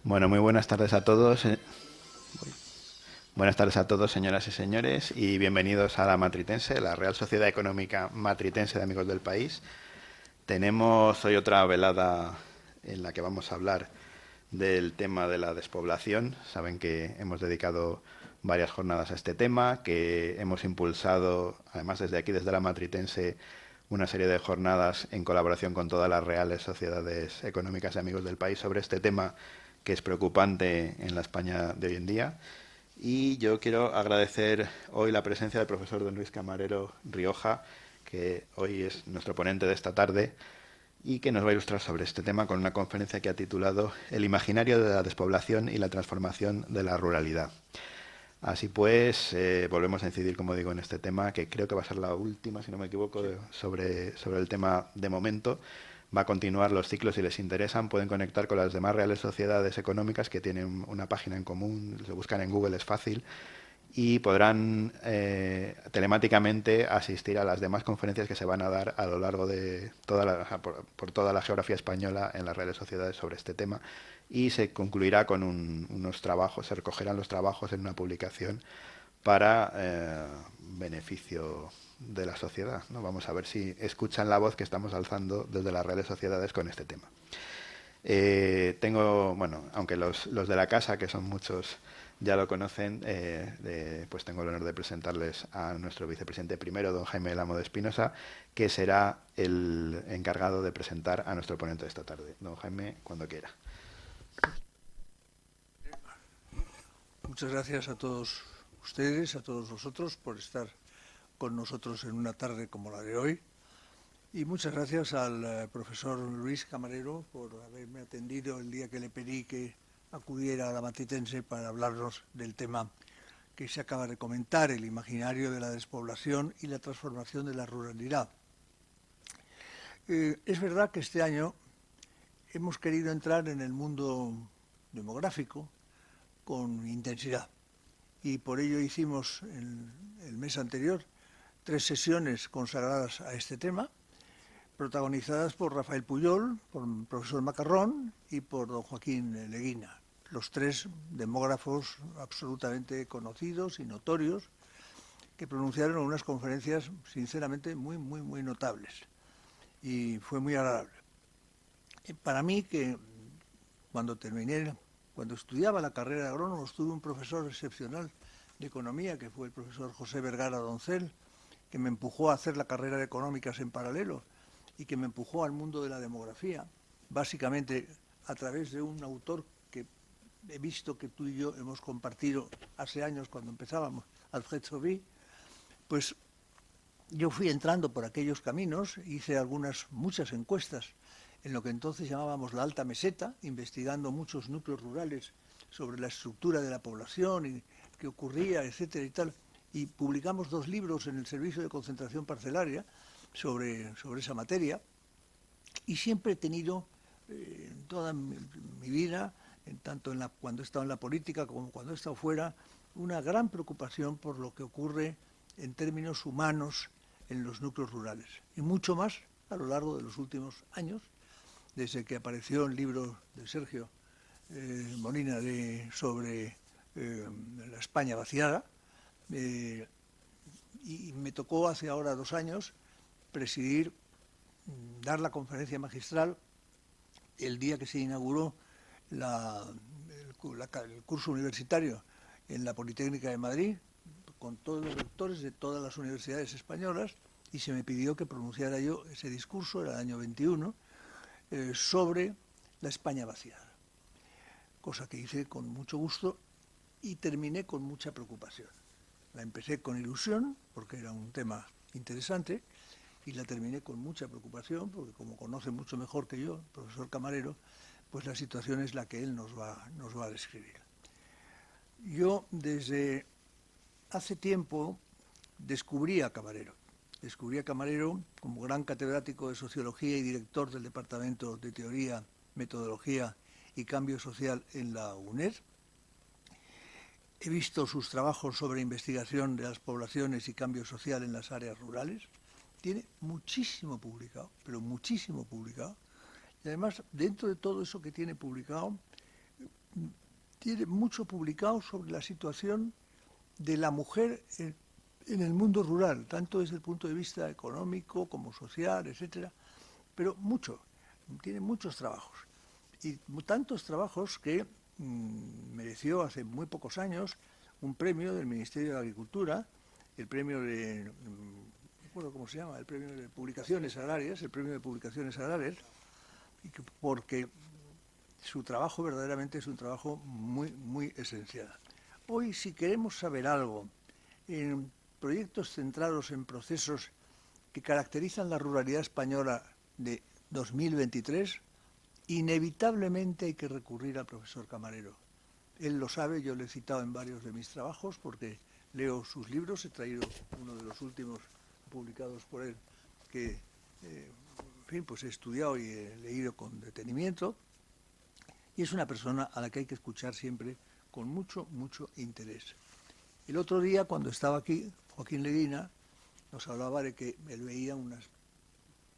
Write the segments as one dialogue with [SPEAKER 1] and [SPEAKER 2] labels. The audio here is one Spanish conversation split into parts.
[SPEAKER 1] Bueno, muy buenas tardes a todos. Buenas tardes a todos, señoras y señores, y bienvenidos a la Matritense, la Real Sociedad Económica Matritense de Amigos del País. Tenemos hoy otra velada en la que vamos a hablar del tema de la despoblación. Saben que hemos dedicado varias jornadas a este tema, que hemos impulsado, además desde aquí, desde la Matritense, una serie de jornadas en colaboración con todas las reales sociedades económicas de amigos del país sobre este tema que es preocupante en la España de hoy en día. Y yo quiero agradecer hoy la presencia del profesor don Luis Camarero Rioja, que hoy es nuestro ponente de esta tarde y que nos va a ilustrar sobre este tema con una conferencia que ha titulado El imaginario de la despoblación y la transformación de la ruralidad. Así pues, volvemos a incidir, como digo, en este tema, que creo que va a ser la última, si no me equivoco, sobre el tema de momento. Va a continuar los ciclos si les interesan. Pueden conectar con las demás reales sociedades económicas que tienen una página en común. Se buscan en Google, es fácil. Y podrán telemáticamente asistir a las demás conferencias que se van a dar a lo largo de por toda la geografía española en las reales sociedades sobre este tema, y se concluirá con unos trabajos, se recogerán los trabajos en una publicación para beneficio de la sociedad, ¿no? Vamos a ver si escuchan la voz que estamos alzando desde las reales sociedades con este tema. Tengo, bueno, aunque los de la casa, que son muchos, ya lo conocen, pues tengo el honor de presentarles a nuestro vicepresidente primero, don Jaime Lamo de Espinosa, que será el encargado de presentar a nuestro ponente de esta tarde. Don Jaime, cuando quiera.
[SPEAKER 2] Muchas gracias a todos ustedes, a todos vosotros, por estar con nosotros en una tarde como la de hoy. Y muchas gracias al profesor Luis Camarero por haberme atendido el día que le pedí que acudiera a la Matritense para hablarnos del tema que se acaba de comentar, el imaginario de la despoblación y la transformación de la ruralidad. Es verdad que este año hemos querido entrar en el mundo demográfico con intensidad. Y por ello hicimos el mes anterior 3 sesiones consagradas a este tema, protagonizadas por Rafael Puyol, por el profesor Macarrón y por don Joaquín Leguina, los 3 demógrafos absolutamente conocidos y notorios que pronunciaron unas conferencias sinceramente muy notables. Y fue muy agradable. Para mí, que cuando estudiaba la carrera de agrónomos, tuve un profesor excepcional de economía, que fue el profesor José Vergara Doncel, que me empujó a hacer la carrera de económicas en paralelo y que me empujó al mundo de la demografía, básicamente a través de un autor que he visto que tú y yo hemos compartido hace años cuando empezábamos, Alfred Sauvy. Pues yo fui entrando por aquellos caminos, hice muchas encuestas en lo que entonces llamábamos la alta meseta, investigando muchos núcleos rurales sobre la estructura de la población y qué ocurría, etcétera y tal. Y publicamos 2 libros en el Servicio de Concentración Parcelaria sobre esa materia. Y siempre he tenido, en toda mi vida, tanto cuando he estado en la política como cuando he estado fuera, una gran preocupación por lo que ocurre en términos humanos en los núcleos rurales. Y mucho más a lo largo de los últimos años, desde que apareció el libro de Sergio Molina sobre la España vaciada, y me tocó hace ahora 2 años presidir, dar la conferencia magistral el día que se inauguró el curso universitario en la Politécnica de Madrid, con todos los rectores de todas las universidades españolas, y se me pidió que pronunciara yo ese discurso, era el año 21, sobre la España vaciada, cosa que hice con mucho gusto y terminé con mucha preocupación. La empecé con ilusión, porque era un tema interesante, y la terminé con mucha preocupación, porque como conoce mucho mejor que yo, el profesor Camarero, pues la situación es la que él nos va a describir. Yo desde hace tiempo descubrí a Camarero como gran catedrático de Sociología y director del Departamento de Teoría, Metodología y Cambio Social en la UNED. He visto sus trabajos sobre investigación de las poblaciones y cambio social en las áreas rurales. Tiene muchísimo publicado, pero muchísimo publicado. Y además, dentro de todo eso que tiene publicado, tiene mucho publicado sobre la situación de la mujer en el mundo rural, tanto desde el punto de vista económico como social, etcétera, pero mucho, tiene muchos trabajos. Y tantos trabajos que mereció hace muy pocos años un premio del Ministerio de Agricultura, el premio de, no recuerdo cómo se llama, el premio de publicaciones agrarias, porque su trabajo verdaderamente es un trabajo muy, muy esencial. Hoy, si queremos saber algo en proyectos centrados en procesos que caracterizan la ruralidad española de 2023, inevitablemente hay que recurrir al profesor Camarero. Él lo sabe, yo le he citado en varios de mis trabajos porque leo sus libros, he traído uno de los últimos publicados por él que en fin, pues he estudiado y he leído con detenimiento, y es una persona a la que hay que escuchar siempre con mucho, mucho interés. El otro día, cuando estaba aquí, Joaquín Leguina nos hablaba de que él veía un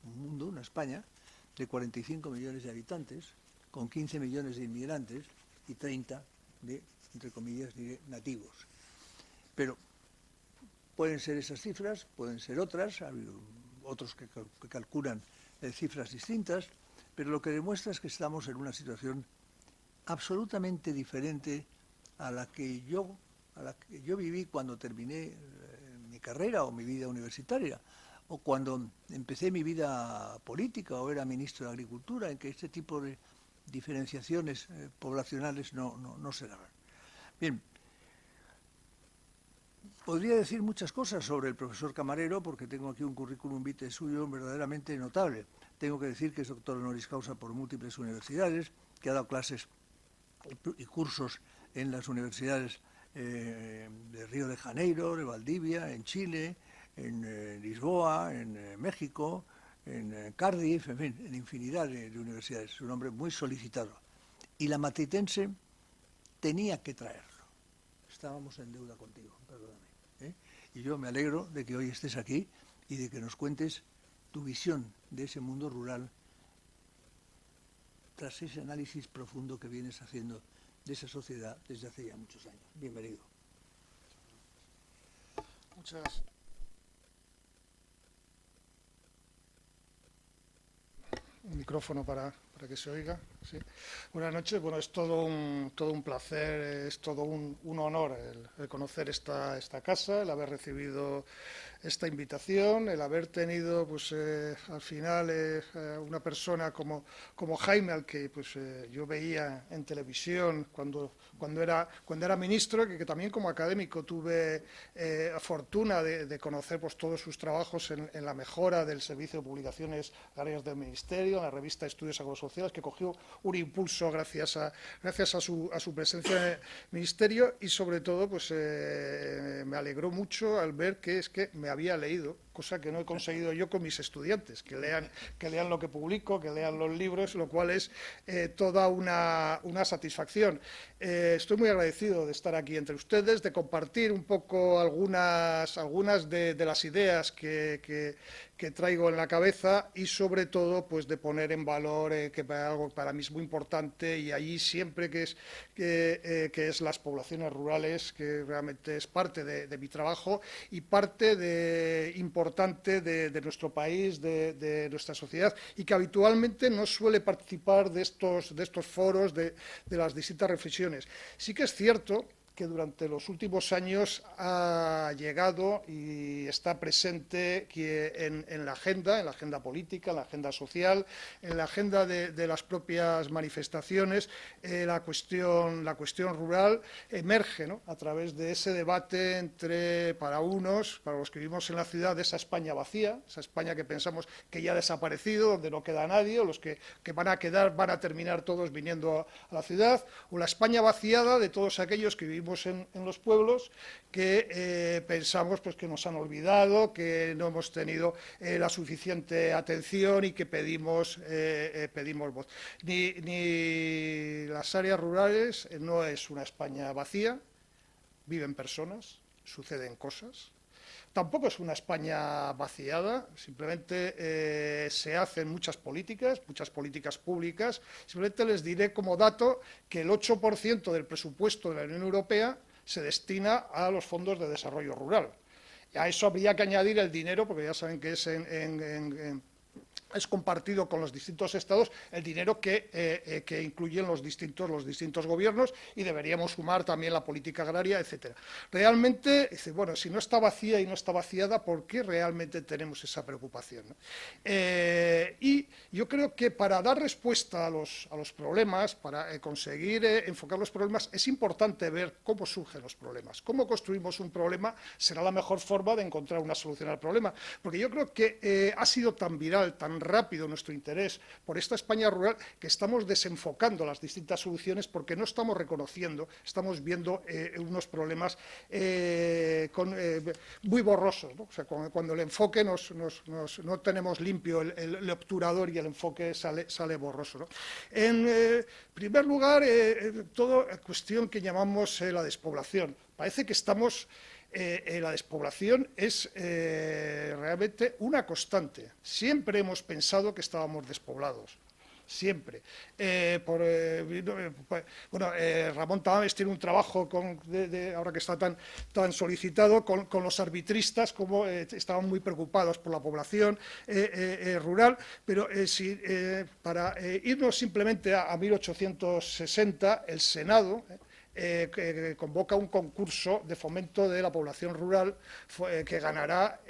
[SPEAKER 2] mundo, una España, de 45 millones de habitantes, con 15 millones de inmigrantes y 30 de, entre comillas, de nativos. Pero pueden ser esas cifras, pueden ser otras, hay otros que calculan cifras distintas, pero lo que demuestra es que estamos en una situación absolutamente diferente a la que yo viví cuando terminé mi carrera o mi vida universitaria, o cuando empecé mi vida política o era ministro de Agricultura, en que este tipo de diferenciaciones poblacionales no se daban. Bien, podría decir muchas cosas sobre el profesor Camarero, porque tengo aquí un currículum vitae suyo verdaderamente notable. Tengo que decir que es doctor honoris causa por múltiples universidades, que ha dado clases y cursos en las universidades de Río de Janeiro, de Valdivia, en Chile, en Lisboa, en México, en Cardiff, en fin, en infinidad de universidades. Es un hombre muy solicitado. Y la matritense tenía que traerlo. Estábamos en deuda contigo, perdóname. Y yo me alegro de que hoy estés aquí y de que nos cuentes tu visión de ese mundo rural tras ese análisis profundo que vienes haciendo de esa sociedad desde hace ya muchos años. Bienvenido.
[SPEAKER 3] Muchas. Un micrófono para que se oiga. Sí. Buenas noches. Bueno, es todo un placer, es todo un honor el conocer esta casa, el haber recibido esta invitación, el haber tenido, pues, al final una persona como Jaime, al que pues yo veía en televisión cuando era ministro, que también como académico tuve fortuna de conocer pues todos sus trabajos en la mejora del servicio de publicaciones agrarias del Ministerio, en la revista Estudios Agrosociales, que cogió un impulso gracias a su presencia en el Ministerio, y sobre todo pues me alegró mucho al ver que me había leído, cosa que no he conseguido yo con mis estudiantes, que lean lo que publico, que lean los libros, lo cual es toda una satisfacción. Estoy muy agradecido de estar aquí entre ustedes, de compartir un poco algunas de las ideas que traigo en la cabeza, y sobre todo pues de poner en valor que algo para mí es muy importante, y allí siempre que es las poblaciones rurales, que realmente es parte de mi trabajo y parte importante de nuestro país, de nuestra sociedad, y que habitualmente no suele participar de estos foros, de las distintas reflexiones. Sí que es cierto que durante los últimos años ha llegado y está presente que en la agenda política, en la agenda social, en la agenda de las propias manifestaciones, la cuestión rural emerge, ¿no?, a través de ese debate para los que vivimos en la ciudad, de esa España vacía, esa España que pensamos que ya ha desaparecido, donde no queda nadie, o los que van a terminar todos viniendo a la ciudad, o la España vaciada de todos aquellos que vivimos en los pueblos, que pensamos pues que nos han olvidado, que no hemos tenido la suficiente atención y que pedimos voz. Ni las áreas rurales, no es una España vacía, viven personas, suceden cosas. Tampoco es una España vaciada, simplemente se hacen muchas políticas públicas. Simplemente les diré como dato que el 8% del presupuesto de la Unión Europea se destina a los fondos de desarrollo rural. A eso habría que añadir el dinero, porque ya saben que es compartido con los distintos estados, el dinero que incluyen los distintos gobiernos, y deberíamos sumar también la política agraria, etcétera. Realmente, bueno, si no está vacía y no está vaciada, ¿por qué realmente tenemos esa preocupación, ¿no? Y yo creo que para dar respuesta a los problemas, para conseguir enfocar los problemas, es importante ver cómo surgen los problemas. Cómo construimos un problema será la mejor forma de encontrar una solución al problema, porque yo creo que ha sido tan viral, tan rápido nuestro interés por esta España rural, que estamos desenfocando las distintas soluciones porque no estamos reconociendo, estamos viendo unos problemas muy borrosos, ¿no? O sea, cuando el enfoque no tenemos limpio el obturador y el enfoque sale borroso, ¿no? En primer lugar, toda cuestión que llamamos la despoblación. Parece que estamos... la despoblación es realmente una constante. Siempre hemos pensado que estábamos despoblados. Siempre. Ramón Tamames tiene un trabajo ahora que está tan solicitado con los arbitristas, como estaban muy preocupados por la población rural, pero para irnos simplemente a 1860, el Senado que convoca un concurso de fomento de la población rural que ganará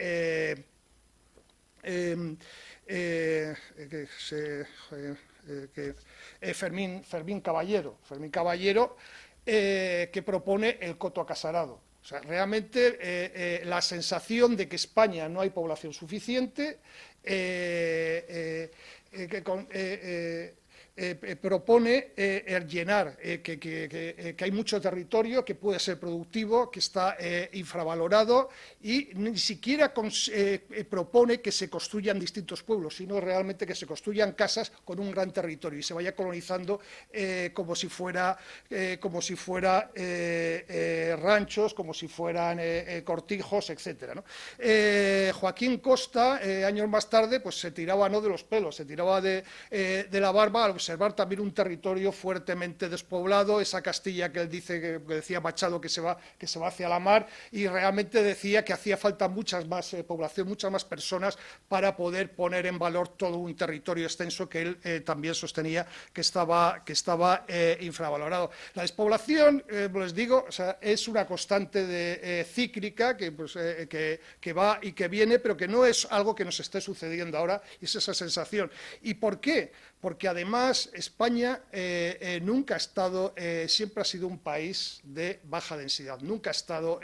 [SPEAKER 3] Fermín Caballero, que propone el coto acasarado. O sea, realmente la sensación de que España no hay población suficiente, propone llenar, que hay mucho territorio que puede ser productivo, que está infravalorado, y ni siquiera propone que se construyan distintos pueblos, sino realmente que se construyan casas con un gran territorio y se vaya colonizando como si fuera ranchos, como si fueran cortijos, etcétera, ¿no? Joaquín Costa, años más tarde, pues se tiraba no de los pelos, se tiraba de la barba al observar también un territorio fuertemente despoblado, esa Castilla que él dice, que decía Machado, que se va hacia la mar, y realmente decía que hacía falta muchas más población, muchas más personas para poder poner en valor todo un territorio extenso que él también sostenía que estaba infravalorado. La despoblación, les digo, o sea, es una constante cíclica que va y que viene, pero que no es algo que nos esté sucediendo ahora, y es esa sensación. ¿Y por qué? Porque además España nunca ha estado, siempre ha sido un país de baja densidad, nunca ha estado,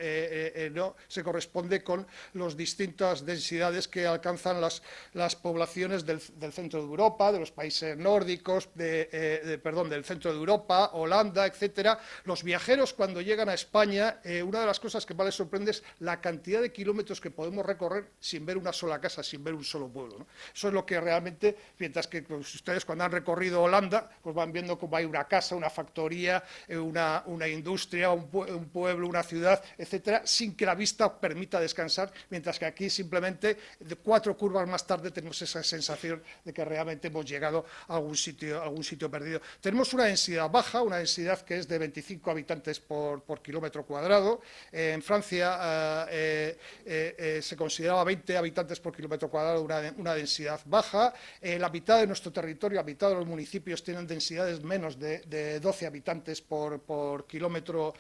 [SPEAKER 3] no se corresponde con las distintas densidades que alcanzan las poblaciones del centro de Europa, de los países nórdicos, del centro de Europa, Holanda, etcétera. Los viajeros, cuando llegan a España, una de las cosas que más les sorprende es la cantidad de kilómetros que podemos recorrer sin ver una sola casa, sin ver un solo pueblo, ¿no? Eso es lo que realmente, mientras que pues, ustedes cuando han recorrido Holanda, pues van viendo cómo hay una casa, una factoría, una industria, un pueblo, una ciudad, etcétera, sin que la vista permita descansar, mientras que aquí simplemente 4 curvas más tarde tenemos esa sensación de que realmente hemos llegado a algún sitio perdido. Tenemos una densidad baja, una densidad que es de 25 habitantes por kilómetro cuadrado. En Francia se consideraba 20 habitantes por kilómetro cuadrado una densidad baja. La mitad de nuestro territorio, la mitad de los municipios tienen densidades menos de 12 habitantes por kilómetro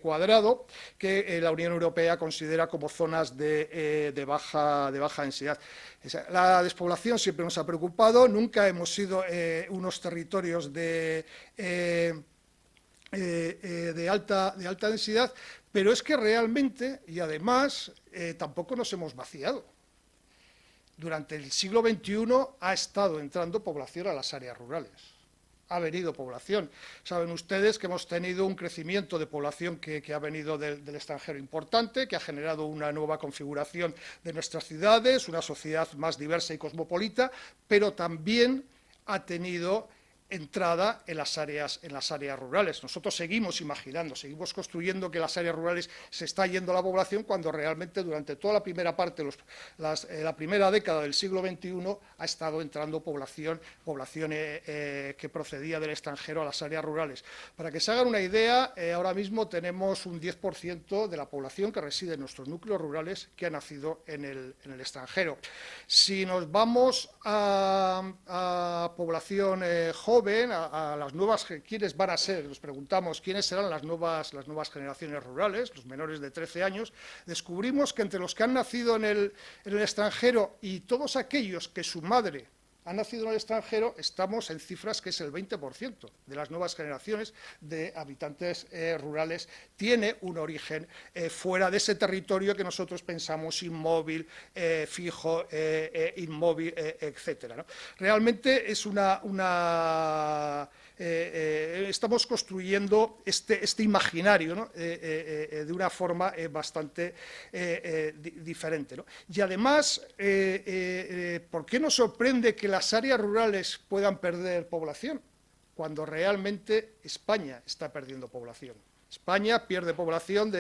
[SPEAKER 3] cuadrado, que la Unión Europea considera como zonas de baja densidad. La despoblación siempre nos ha preocupado, nunca hemos sido unos territorios de alta densidad, pero es que realmente, y además, tampoco nos hemos vaciado. Durante el siglo XXI ha estado entrando población a las áreas rurales. Ha venido población. Saben ustedes que hemos tenido un crecimiento de población que ha venido del extranjero importante, que ha generado una nueva configuración de nuestras ciudades, una sociedad más diversa y cosmopolita, pero también ha tenido entrada en las áreas rurales. Nosotros seguimos imaginando, seguimos construyendo que las áreas rurales se está yendo la población cuando realmente durante toda la primera parte, la primera década del siglo XXI ha estado entrando población que procedía del extranjero a las áreas rurales. Para que se hagan una idea, ahora mismo tenemos un 10% de la población que reside en nuestros núcleos rurales que ha nacido en el extranjero. Si nos vamos a población joven, a las nuevas, ¿quiénes van a ser? Nos preguntamos quiénes serán las nuevas generaciones rurales, los menores de 13 años, descubrimos que entre los que han nacido en el extranjero y todos aquellos que su madre ha nacido en el extranjero, estamos en cifras que es el 20% de las nuevas generaciones de habitantes rurales tiene un origen fuera de ese territorio que nosotros pensamos inmóvil, fijo, inmóvil, etcétera, ¿no? Realmente es estamos construyendo este imaginario, ¿no? De una forma bastante diferente, ¿no? Y además, ¿por qué nos sorprende que las áreas rurales puedan perder población cuando realmente España está perdiendo población? España pierde población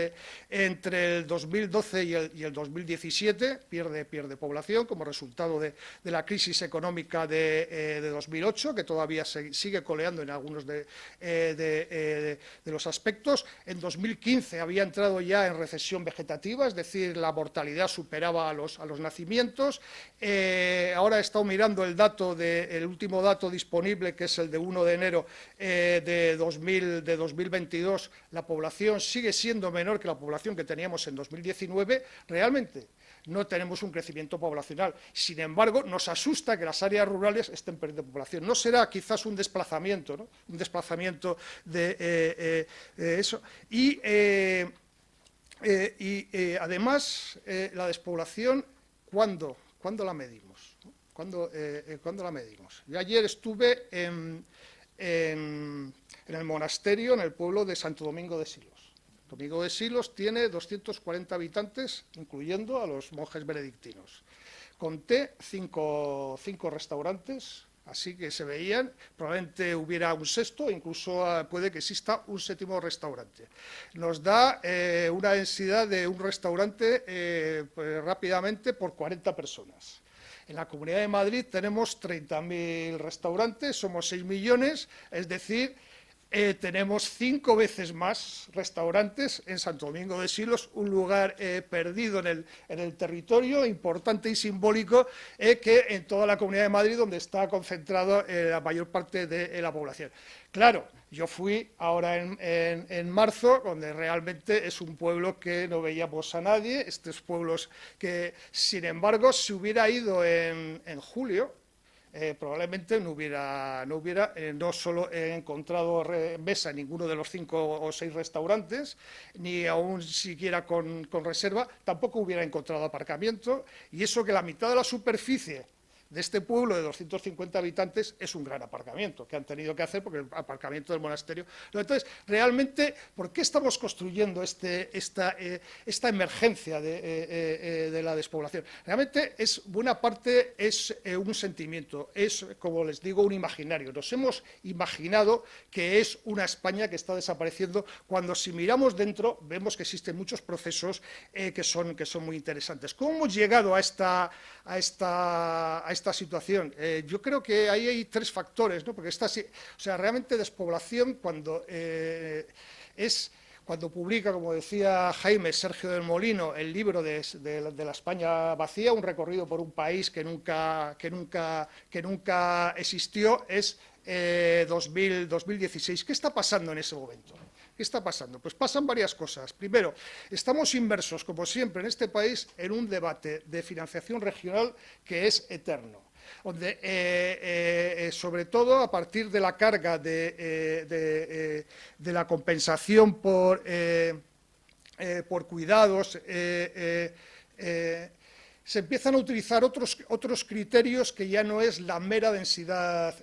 [SPEAKER 3] entre el 2012 y el 2017, pierde población como resultado de la crisis económica de 2008, que todavía sigue coleando en algunos de los aspectos. En 2015 había entrado ya en recesión vegetativa, es decir, la mortalidad superaba a los nacimientos. Ahora he estado mirando el último dato disponible, que es el de 1 de enero de 2022, la población sigue siendo menor que la población que teníamos en 2019, realmente no tenemos un crecimiento poblacional. Sin embargo, nos asusta que las áreas rurales estén perdiendo población. ¿No será quizás un desplazamiento, ¿no? Un desplazamiento de eso? Y además, la despoblación, ¿cuándo la medimos? ¿Cuándo la medimos? Yo ayer estuve en el monasterio, en el pueblo de Santo Domingo de Silos. Domingo de Silos tiene 240 habitantes, incluyendo a los monjes benedictinos. Conté cinco restaurantes, así que se veían, probablemente hubiera un sexto, incluso puede que exista un séptimo restaurante. Nos da una densidad de un restaurante pues, rápidamente por 40 personas. En la Comunidad de Madrid tenemos 30.000 restaurantes, somos 6 millones, es decir, tenemos 5 veces más restaurantes en Santo Domingo de Silos, un lugar perdido en el territorio, importante y simbólico, que en toda la Comunidad de Madrid, donde está concentrada la mayor parte de la población. Claro, yo fui ahora en marzo, donde realmente es un pueblo que no veíamos a nadie, estos pueblos que, sin embargo, si hubiera ido en julio, probablemente no solo he encontrado mesa en ninguno de los 5 o 6 restaurantes, ni aún siquiera con reserva, tampoco hubiera encontrado aparcamiento, y eso que la mitad de la superficie de este pueblo de 250 habitantes es un gran aparcamiento que han tenido que hacer porque el aparcamiento del monasterio. Entonces, realmente, ¿por qué estamos construyendo esta emergencia de la despoblación? Realmente buena parte es un sentimiento, es, como les digo, un imaginario. Nos hemos imaginado que es una España que está desapareciendo, cuando si miramos dentro vemos que existen muchos procesos que son muy interesantes. ¿Cómo hemos llegado a esta situación? Yo creo que ahí hay 3 factores, ¿no? Porque realmente despoblación cuando publica, como decía Jaime, Sergio del Molino, el libro de la España vacía, un recorrido por un país que nunca existió, es 2016. ¿Qué está pasando en ese momento? ¿Qué está pasando? Pues pasan varias cosas. Primero, estamos inmersos, como siempre en este país, en un debate de financiación regional que es eterno, donde, sobre todo a partir de la carga de la compensación por cuidados, se empiezan a utilizar otros criterios que ya no es la mera densidad,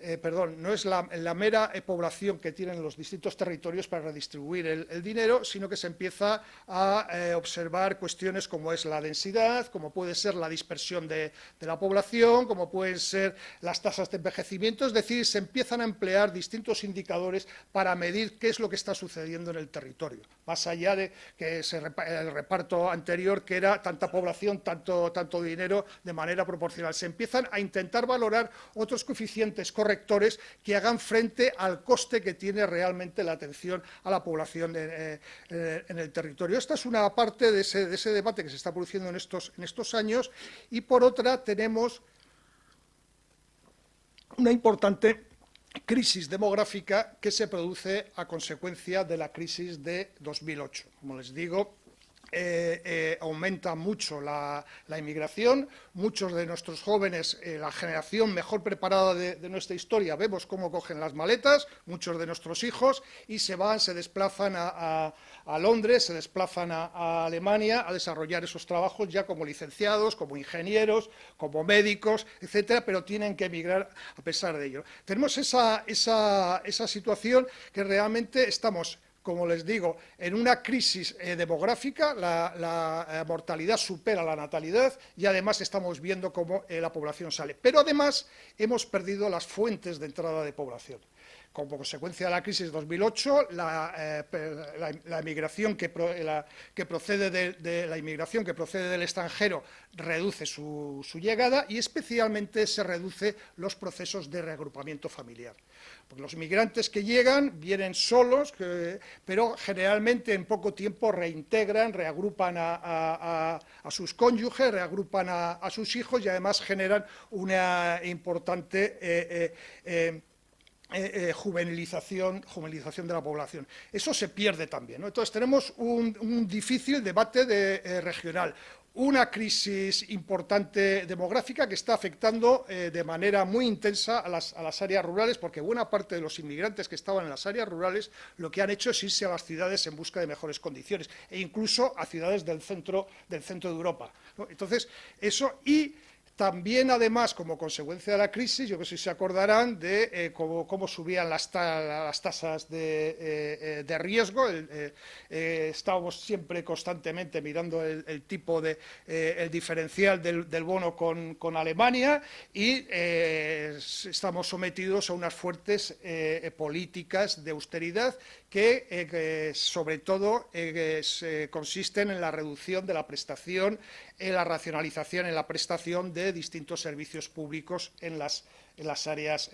[SPEAKER 3] no es la mera población que tienen los distintos territorios para redistribuir el dinero, sino que se empieza a observar cuestiones como es la densidad, como puede ser la dispersión de la población, como pueden ser las tasas de envejecimiento, es decir, se empiezan a emplear distintos indicadores para medir qué es lo que está sucediendo en el territorio, más allá de que el reparto anterior, que era tanta población, tanto dinero de manera proporcional. Se empiezan a intentar valorar otros coeficientes correctores que hagan frente al coste que tiene realmente la atención a la población en el territorio. Esta es una parte de ese debate que se está produciendo en estos años, y por otra tenemos una importante crisis demográfica que se produce a consecuencia de la crisis de 2008. Como les digo, aumenta mucho la inmigración, muchos de nuestros jóvenes, la generación mejor preparada de nuestra historia, vemos cómo cogen las maletas, muchos de nuestros hijos, y se desplazan a Londres, se desplazan a Alemania a desarrollar esos trabajos ya como licenciados, como ingenieros, como médicos, etcétera, pero tienen que emigrar a pesar de ello. Tenemos esa situación que realmente estamos, como les digo, en una crisis demográfica, la mortalidad supera la natalidad y además estamos viendo cómo la población sale. Pero además hemos perdido las fuentes de entrada de población. Como consecuencia de la crisis de 2008, la inmigración que procede del extranjero reduce su llegada, y especialmente se reduce los procesos de reagrupamiento familiar. Porque los inmigrantes que llegan vienen solos, pero generalmente en poco tiempo reintegran, reagrupan a sus cónyuges, reagrupan a sus hijos, y además generan una importante juvenilización de la población. Eso se pierde también, ¿no? Entonces tenemos un difícil debate regional, una crisis importante demográfica que está afectando de manera muy intensa a las áreas rurales, porque buena parte de los inmigrantes que estaban en las áreas rurales lo que han hecho es irse a las ciudades en busca de mejores condiciones, e incluso a ciudades del centro de Europa, ¿no? Entonces, eso, y también, además, como consecuencia de la crisis, yo creo que si se acordarán de cómo subían las tasas de riesgo. Estábamos siempre constantemente mirando el tipo el diferencial del bono con Alemania, y estamos sometidos a unas fuertes políticas de austeridad que sobre todo consisten en la reducción de la prestación, en la racionalización, en la prestación de distintos servicios públicos en las áreas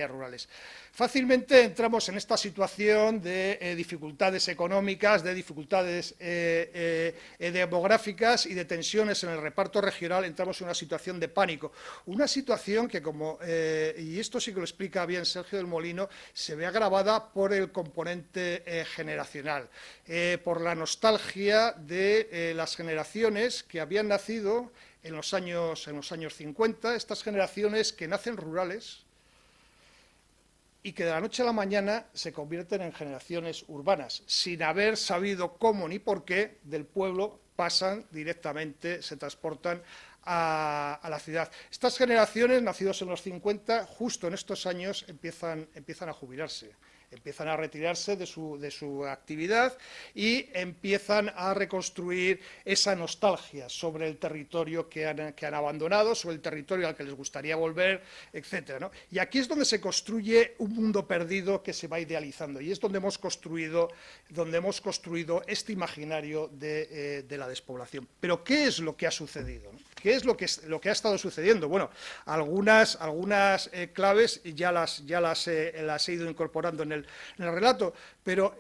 [SPEAKER 3] rurales. Fácilmente entramos en esta situación de dificultades económicas, de dificultades demográficas y de tensiones en el reparto regional. Entramos en una situación de pánico, una situación que, y esto sí que lo explica bien Sergio del Molino, se ve agravada por el componente generacional, por la nostalgia de las generaciones que habían nacido en los años 50, estas generaciones que nacen rurales y que de la noche a la mañana se convierten en generaciones urbanas, sin haber sabido cómo ni por qué del pueblo pasan directamente, se transportan a la ciudad. Estas generaciones, nacidos en los 50, justo en estos años empiezan a jubilarse, empiezan a retirarse de su actividad y empiezan a reconstruir esa nostalgia sobre el territorio que han abandonado, sobre el territorio al que les gustaría volver, etcétera, ¿no? Y aquí es donde se construye un mundo perdido que se va idealizando, y es donde hemos construido este imaginario de la despoblación. Pero ¿qué es lo que ha sucedido, ¿no? ¿Qué es lo que ha estado sucediendo? Bueno, algunas claves ya las he ido incorporando en el relato, pero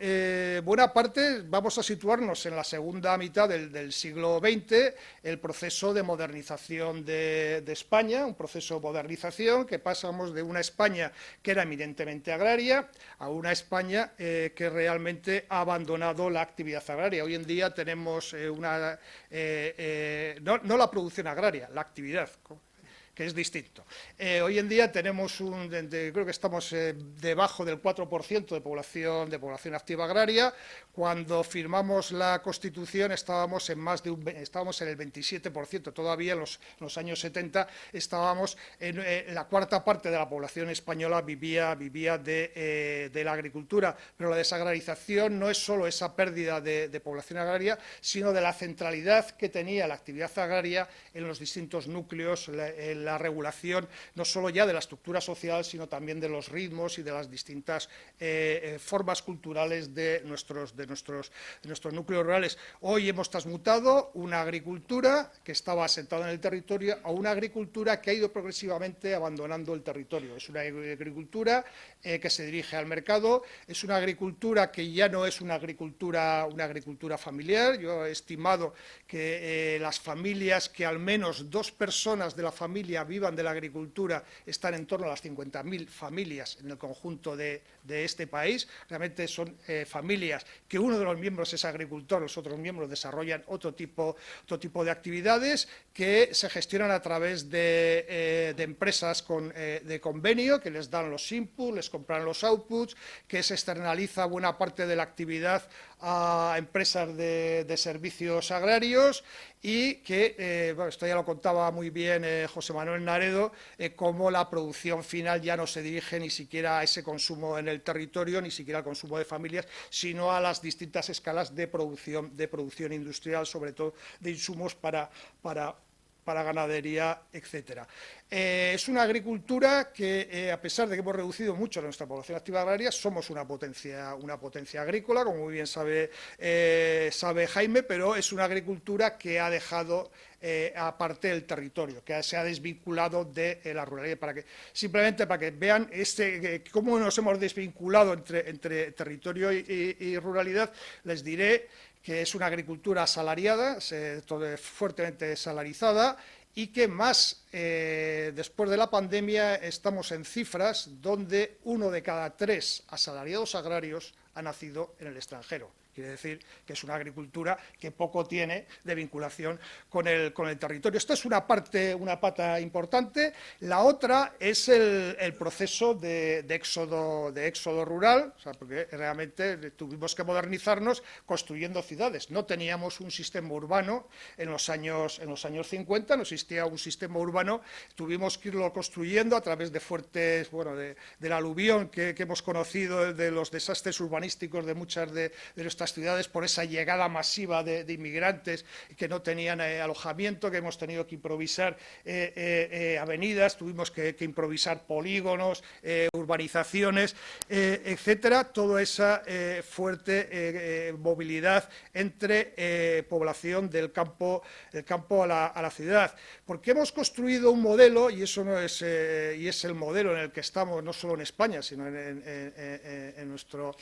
[SPEAKER 3] buena parte vamos a situarnos en la segunda mitad del siglo XX, el proceso de modernización de España, un proceso de modernización que pasamos de una España que era eminentemente agraria a una España que realmente ha abandonado la actividad agraria. Hoy en día tenemos no la producción agraria, la actividad. que es distinto. Hoy en día tenemos creo que estamos debajo del 4% de población activa agraria. Cuando firmamos la Constitución estábamos en estábamos en el 27%, todavía en los años 70 estábamos en la cuarta parte de la población española vivía de la agricultura, pero la desagrarización no es solo esa pérdida de población agraria, sino de la centralidad que tenía la actividad agraria en los distintos núcleos, en la regulación no solo ya de la estructura social, sino también de los ritmos y de las distintas formas culturales de nuestros núcleos rurales. Hoy hemos transmutado una agricultura que estaba asentada en el territorio a una agricultura que ha ido progresivamente abandonando el territorio. Es una agricultura que se dirige al mercado, es una agricultura que ya no es una agricultura familiar. Yo he estimado que las familias, que al menos 2 personas de la familia vivan de la agricultura, están en torno a las 50.000 familias en el conjunto de este país. Realmente son familias que uno de los miembros es agricultor, los otros miembros desarrollan otro tipo de actividades que se gestionan a través de empresas de convenio que les dan los inputs, les compran los outputs, que se externaliza buena parte de la actividad a empresas de servicios agrarios y que, bueno, esto ya lo contaba muy bien José Manuel Naredo, cómo la producción final ya no se dirige ni siquiera a ese consumo en el territorio, ni siquiera al consumo de familias, sino a las distintas escalas de producción industrial, sobre todo de insumos para ganadería, etcétera. Es una agricultura que, a pesar de que hemos reducido mucho nuestra población activa agraria, somos una potencia agrícola, como muy bien sabe Jaime, pero es una agricultura que ha dejado aparte el territorio, que se ha desvinculado de la ruralidad. Simplemente para que vean cómo nos hemos desvinculado entre territorio y ruralidad, les diré que es una agricultura asalariada, fuertemente salarizada, y que más después de la pandemia estamos en cifras donde 1 de cada 3 asalariados agrarios ha nacido en el extranjero. Quiere decir que es una agricultura que poco tiene de vinculación con el territorio. Esta es una pata importante. La otra es el proceso de éxodo rural, o sea, porque realmente tuvimos que modernizarnos construyendo ciudades. No teníamos un sistema urbano en los años 50, no existía un sistema urbano. Tuvimos que irlo construyendo a través de fuertes, bueno, del aluvión que hemos conocido, de los desastres urbanísticos de muchas de nuestras ciudades por esa llegada masiva de inmigrantes que no tenían alojamiento, que hemos tenido que improvisar avenidas, tuvimos que improvisar polígonos, urbanizaciones, etcétera. Toda esa fuerte movilidad entre población del campo a la ciudad. Porque hemos construido un modelo, y eso no es y es el modelo en el que estamos no solo en España, sino en nuestro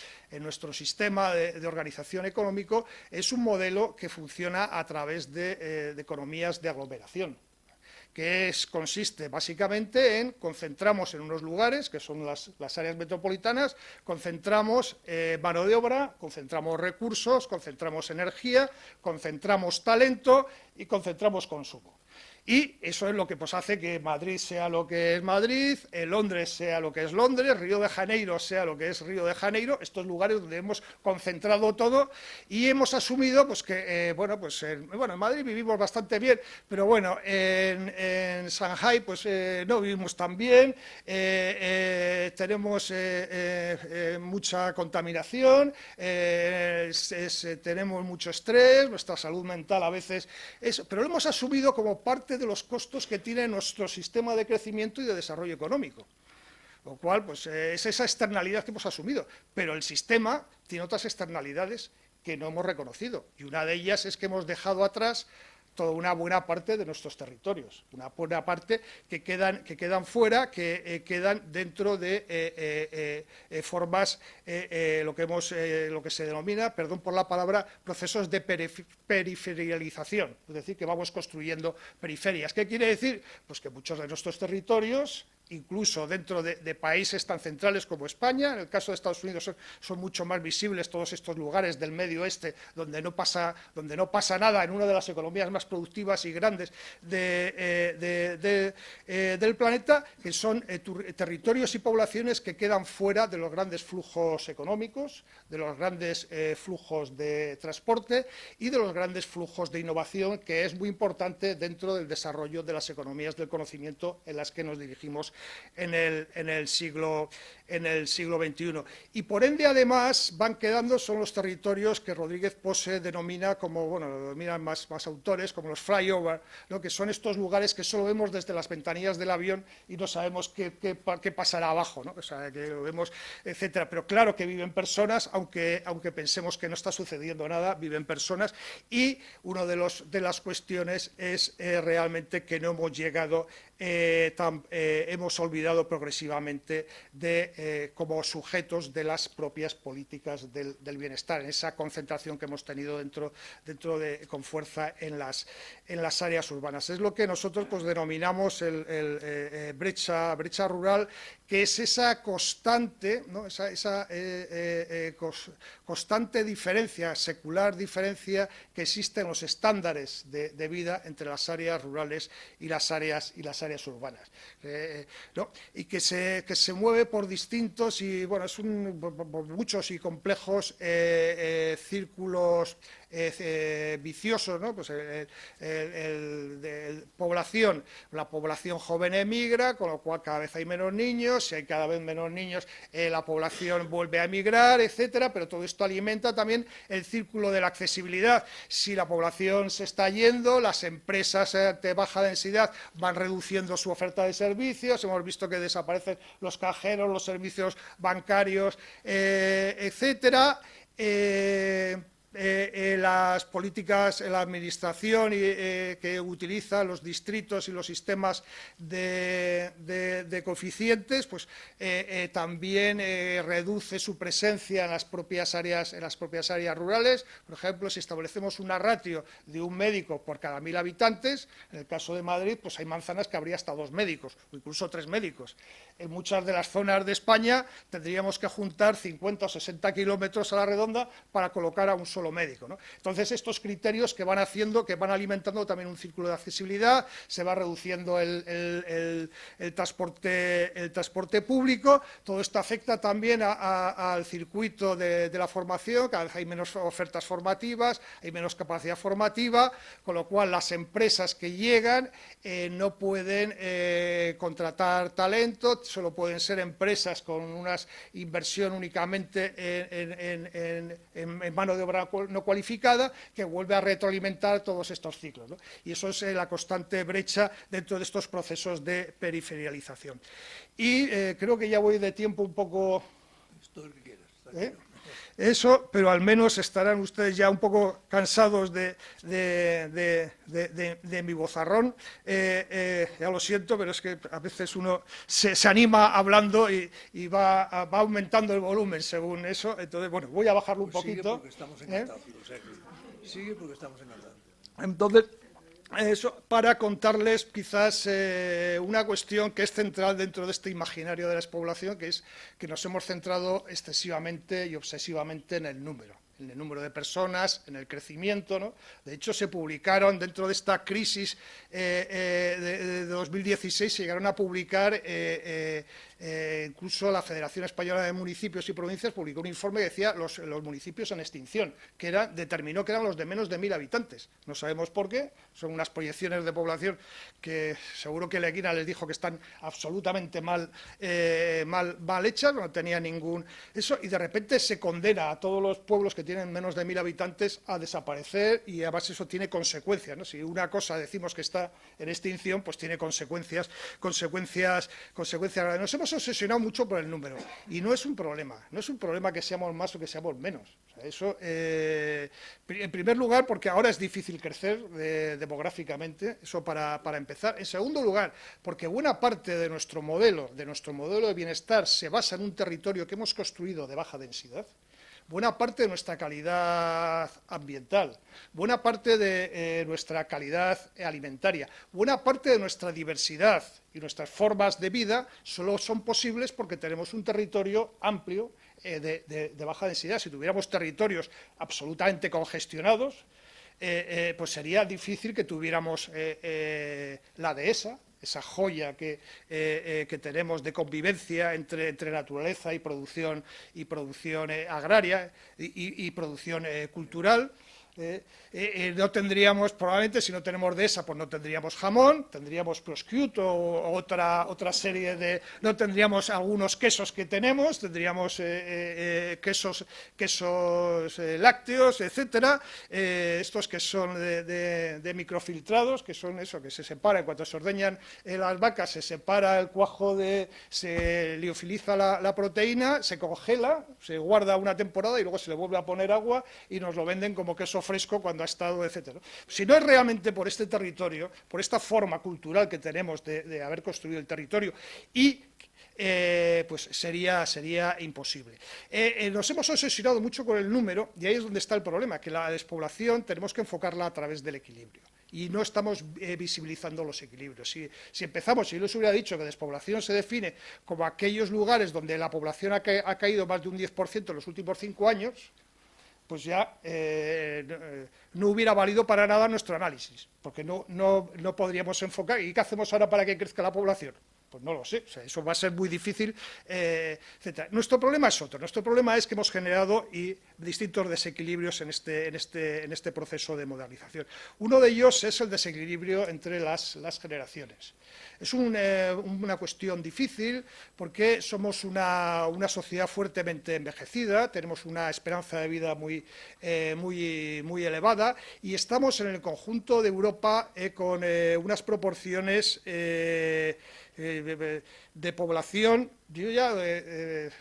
[SPEAKER 3] sistema de organización económico, es un modelo que funciona a través de economías de aglomeración, que consiste básicamente en concentramos en unos lugares, que son las áreas metropolitanas, concentramos mano de obra, concentramos recursos, concentramos energía, concentramos talento y concentramos consumo. Y eso es lo que hace que Madrid sea lo que es Madrid, Londres sea lo que es Londres, Río de Janeiro sea lo que es Río de Janeiro, estos lugares donde hemos concentrado todo y hemos asumido que, en Madrid vivimos bastante bien, pero bueno, en Shanghái pues no vivimos tan bien, tenemos mucha contaminación, tenemos mucho estrés, nuestra salud mental a veces pero lo hemos asumido como parte de los costos que tiene nuestro sistema de crecimiento y de desarrollo económico. Lo cual, pues, es esa externalidad que hemos asumido. Pero el sistema tiene otras externalidades que no hemos reconocido. Y una de ellas es que hemos dejado atrás toda una buena parte de nuestros territorios, una buena parte que quedan fuera, que quedan dentro de formas, lo que se denomina, perdón por la palabra, procesos de periferialización, es decir, que vamos construyendo periferias. ¿Qué quiere decir? Pues que muchos de nuestros territorios incluso dentro de países tan centrales como España. En el caso de Estados Unidos son mucho más visibles todos estos lugares del medio oeste donde no pasa nada, en una de las economías más productivas y grandes del planeta, que son territorios y poblaciones que quedan fuera de los grandes flujos económicos, de los grandes flujos de transporte y de los grandes flujos de innovación, que es muy importante dentro del desarrollo de las economías del conocimiento en las que nos dirigimos en el siglo XXI. Y por ende, además, van quedando, son los territorios que Rodríguez Pose denomina como, bueno, lo denominan más autores, como los flyover, ¿no?, que son estos lugares que solo vemos desde las ventanillas del avión y no sabemos qué pasará abajo, ¿no? O sea, que lo vemos, etcétera. Pero claro que viven personas, aunque pensemos que no está sucediendo nada, viven personas, y una de las cuestiones es realmente que no hemos llegado, hemos olvidado progresivamente como sujetos de las propias políticas del bienestar, en esa concentración que hemos tenido con fuerza en las áreas urbanas. Es lo que nosotros pues denominamos brecha rural, que es esa constante, ¿no?, constante diferencia, secular diferencia que existe en los estándares de vida entre las áreas rurales y las áreas urbanas, ¿no?, y que se mueve por distintos y, bueno, por muchos y complejos círculos viciosos, ¿no? Pues la población joven emigra, con lo cual cada vez hay menos niños. Si hay cada vez menos niños, la población vuelve a emigrar, etcétera, pero todo esto alimenta también el círculo de la accesibilidad. Si la población se está yendo, las empresas de baja densidad van reduciendo su oferta de servicios. Hemos visto que desaparecen los cajeros, los servicios bancarios, etcétera. Las políticas, la administración que utiliza los distritos y los sistemas de coeficientes, pues también reduce su presencia en las propias áreas rurales. Por ejemplo, si establecemos una ratio de un médico por cada 1000 habitantes, en el caso de Madrid, pues hay manzanas que habría hasta 2 médicos o incluso 3 médicos. En muchas de las zonas de España tendríamos que juntar 50 o 60 kilómetros a la redonda para colocar a un solo médico, ¿no? Entonces, estos criterios que van alimentando también un círculo de accesibilidad, se va reduciendo el transporte público. Todo esto afecta también al circuito de la formación. Cada vez hay menos ofertas formativas, hay menos capacidad formativa, con lo cual las empresas que llegan no pueden contratar talento, solo pueden ser empresas con una inversión únicamente en mano de obra no cualificada, que vuelve a retroalimentar todos estos ciclos, ¿no? Y eso es la constante brecha dentro de estos procesos de periferialización. Y creo que ya voy de tiempo un poco...
[SPEAKER 2] Es todo lo que quieras.
[SPEAKER 3] Eso, pero al menos estarán ustedes ya un poco cansados de mi vozarrón. Ya lo siento, pero es que a veces uno se anima hablando y va aumentando el volumen según eso. Entonces, bueno, voy a bajarlo un poquito.
[SPEAKER 2] Sigue porque estamos encantados. Sigue porque estamos encantados.
[SPEAKER 3] Entonces, eso para contarles quizás una cuestión que es central dentro de este imaginario de la despoblación, que es que nos hemos centrado excesivamente y obsesivamente en el número de personas, en el crecimiento, ¿no? De hecho, se publicaron dentro de esta crisis de 2016, se llegaron a publicar, incluso la Federación Española de Municipios y Provincias publicó un informe que decía los municipios en extinción, que determinó que eran los de menos de 1000 habitantes. No sabemos por qué, son unas proyecciones de población que seguro que Leguina les dijo que están absolutamente mal hechas, no tenía ningún... Eso, y de repente se condena a todos los pueblos que tienen menos de 1000 habitantes a desaparecer, y además eso tiene consecuencias, ¿no? Si una cosa decimos que está en extinción, pues tiene consecuencias graves. Nos hemos obsesionado mucho por el número, y no es un problema que seamos más o que seamos menos. O sea, eso, en primer lugar, porque ahora es difícil crecer demográficamente, eso para empezar. En segundo lugar, porque buena parte de nuestro modelo de bienestar se basa en un territorio que hemos construido de baja densidad. buena parte de nuestra calidad ambiental, buena parte de nuestra calidad alimentaria, buena parte de nuestra diversidad y nuestras formas de vida solo son posibles porque tenemos un territorio amplio de baja densidad. Si tuviéramos territorios absolutamente congestionados, pues sería difícil que tuviéramos la dehesa, esa joya que tenemos de convivencia entre naturaleza y producción agraria y producción cultural. No tendríamos, probablemente, si no tenemos dehesa, pues no tendríamos jamón, tendríamos prosciutto o otra serie de... No tendríamos algunos quesos que tenemos, tendríamos quesos lácteos, etcétera, estos que son de microfiltrados, que son eso, que se separan, cuando se ordeñan las vacas, se separa el cuajo, se liofiliza la proteína, se congela, se guarda una temporada y luego se le vuelve a poner agua y nos lo venden como queso fresco cuando ha estado, etcétera. Si no es realmente por este territorio, por esta forma cultural que tenemos de haber construido el territorio y pues sería imposible. Nos hemos obsesionado mucho con el número y ahí es donde está el problema, que la despoblación tenemos que enfocarla a través del equilibrio. Y no estamos visibilizando los equilibrios. Si empezamos, si yo les hubiera dicho que despoblación se define como aquellos lugares donde la población ha caído más de un 10% en los últimos 5 años, pues ya no hubiera valido para nada nuestro análisis, porque no podríamos enfocar. ¿Y qué hacemos ahora para que crezca la población? Pues no lo sé, o sea, eso va a ser muy difícil, etc. Nuestro problema es otro, nuestro problema es que hemos generado distintos desequilibrios en este proceso de modernización. Uno de ellos es el desequilibrio entre las generaciones. Es una cuestión difícil porque somos una sociedad fuertemente envejecida, tenemos una esperanza de vida muy elevada y estamos en el conjunto de Europa con unas proporciones de población. Yo ya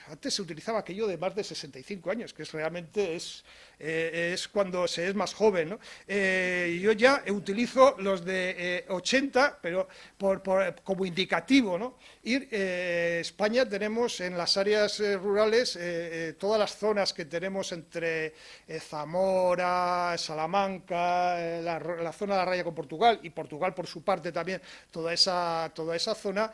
[SPEAKER 3] antes se utilizaba aquello de más de 65 años, que realmente es cuando se es más joven, ¿no? Yo ya utilizo los de 80, pero como indicativo, ¿no? España tenemos en las áreas rurales todas las zonas que tenemos entre Zamora, Salamanca, la zona de la raya con Portugal y Portugal por su parte también, toda esa zona,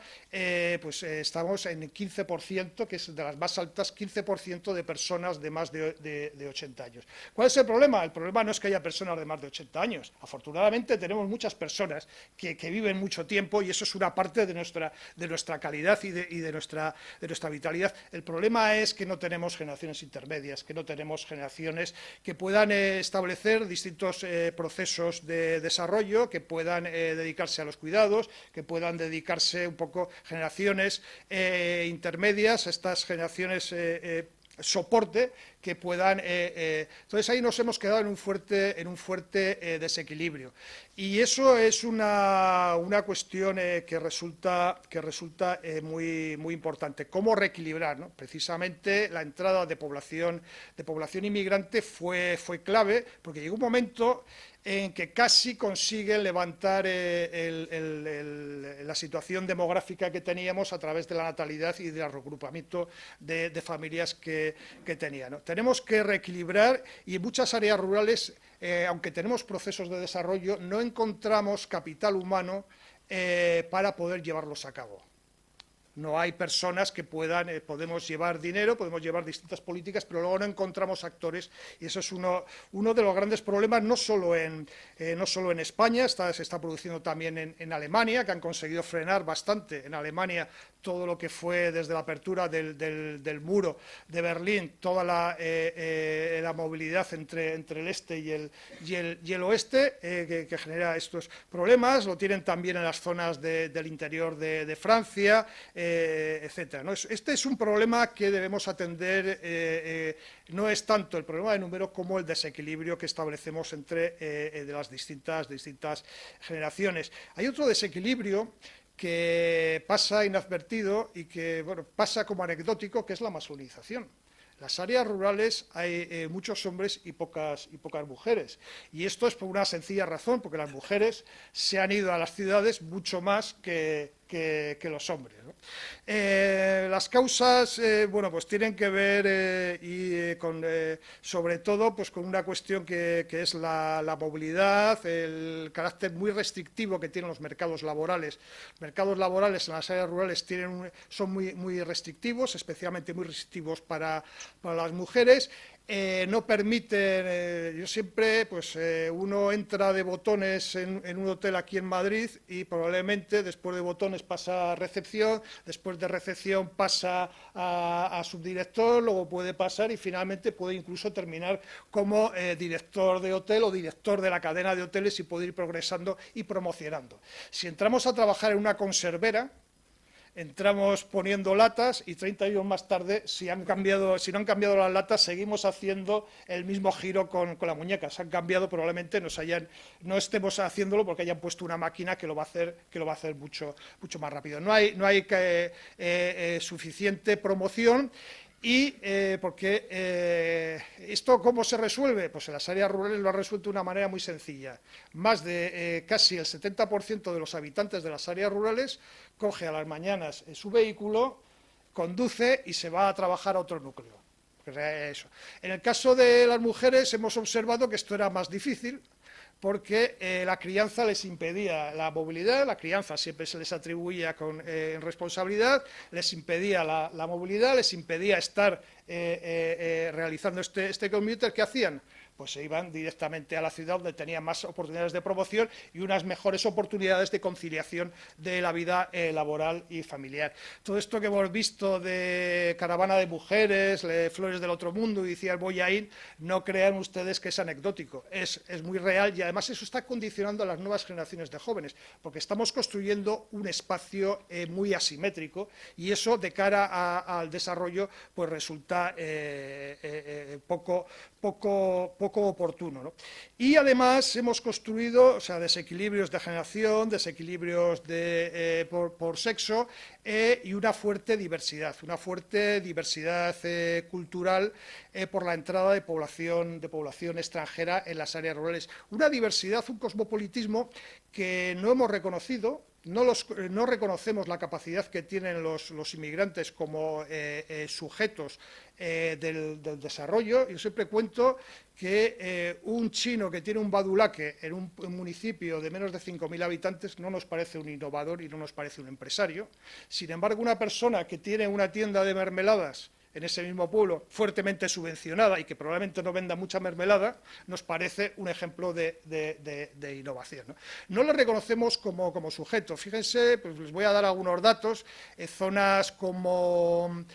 [SPEAKER 3] pues estamos en 15%, que es de las más altas, 15% de personas de más de 80 años. ¿Cuál es el problema? El problema no es que haya personas de más de 80 años. Afortunadamente tenemos muchas personas que viven mucho tiempo y eso es una parte de nuestra calidad y de nuestra vitalidad. El problema es que no tenemos generaciones intermedias, que no tenemos generaciones que puedan establecer distintos procesos de desarrollo, que puedan dedicarse a los cuidados, que puedan dedicarse un poco generaciones intermedias, estas generaciones soporte que puedan... entonces ahí nos hemos quedado en un fuerte desequilibrio. Y eso es una cuestión que resulta muy importante. ¿Cómo reequilibrar, ¿no? Precisamente la entrada de población inmigrante fue clave, porque llegó un momento en que casi consigue levantar la situación demográfica que teníamos a través de la natalidad y del regrupamiento de familias que tenían, ¿no? Tenemos que reequilibrar y en muchas áreas rurales, aunque tenemos procesos de desarrollo, no encontramos capital humano para poder llevarlos a cabo. No hay personas que podemos llevar dinero, podemos llevar distintas políticas, pero luego no encontramos actores y eso es uno de los grandes problemas, no solo en España, se está produciendo también en Alemania, que han conseguido frenar bastante en Alemania todo lo que fue desde la apertura del muro de Berlín, toda la movilidad entre el este y el oeste, que genera estos problemas. Lo tienen también en las zonas del interior de Francia, etcétera, ¿no? Este es un problema que debemos atender, no es tanto el problema de número como el desequilibrio que establecemos entre de las distintas generaciones. Hay otro desequilibrio que pasa inadvertido y que pasa como anecdótico, que es la masculinización. En las áreas rurales hay muchos hombres y pocas mujeres. Y esto es por una sencilla razón, porque las mujeres se han ido a las ciudades mucho más que que los hombres, ¿no? Las causas, bueno, pues tienen que ver con, sobre todo, pues con una cuestión que es la movilidad, el carácter muy restrictivo que tienen los mercados laborales. Los mercados laborales en las áreas rurales son muy restrictivos, especialmente muy restrictivos para las mujeres. No permiten, yo siempre, pues uno entra de botones en un hotel aquí en Madrid y probablemente después de botones pasa a recepción, después de recepción pasa a subdirector, luego puede pasar y finalmente puede incluso terminar como director de hotel o director de la cadena de hoteles y puede ir progresando y promocionando. Si entramos a trabajar en una conservera, entramos poniendo latas y 30 años más tarde, si no han cambiado las latas, seguimos haciendo el mismo giro con la muñeca. Se han cambiado, probablemente no estemos haciéndolo porque hayan puesto una máquina que lo va a hacer mucho más rápido. No hay suficiente promoción. Y porque esto, ¿cómo se resuelve? Pues en las áreas rurales lo ha resuelto de una manera muy sencilla. Más de casi el 70% de los habitantes de las áreas rurales coge a las mañanas su vehículo, conduce y se va a trabajar a otro núcleo. Eso. En el caso de las mujeres hemos observado que esto era más difícil, porque la crianza les impedía la movilidad, la crianza siempre se les atribuía con responsabilidad, les impedía la movilidad, les impedía estar realizando este commuter. ¿Qué hacían? Pues se iban directamente a la ciudad, donde tenían más oportunidades de promoción y unas mejores oportunidades de conciliación de la vida laboral y familiar. Todo esto que hemos visto de caravana de mujeres, flores del otro mundo, y decía el Boyaín, no crean ustedes que es anecdótico, es muy real, y además eso está condicionando a las nuevas generaciones de jóvenes, porque estamos construyendo un espacio muy asimétrico, y eso de cara al desarrollo pues resulta poco oportuno, ¿no? Y además hemos construido, o sea, desequilibrios de generación, desequilibrios por sexo y una fuerte diversidad cultural por la entrada de población extranjera en las áreas rurales. Una diversidad, un cosmopolitismo que no hemos reconocido. No reconocemos la capacidad que tienen los inmigrantes como sujetos del desarrollo. Yo siempre cuento que un chino que tiene un badulaque en un municipio de menos de 5.000 habitantes no nos parece un innovador y no nos parece un empresario. Sin embargo, una persona que tiene una tienda de mermeladas en ese mismo pueblo, fuertemente subvencionada y que probablemente no venda mucha mermelada, nos parece un ejemplo de innovación, ¿no? No le reconocemos como sujeto. Fíjense, pues les voy a dar algunos datos. Zonas como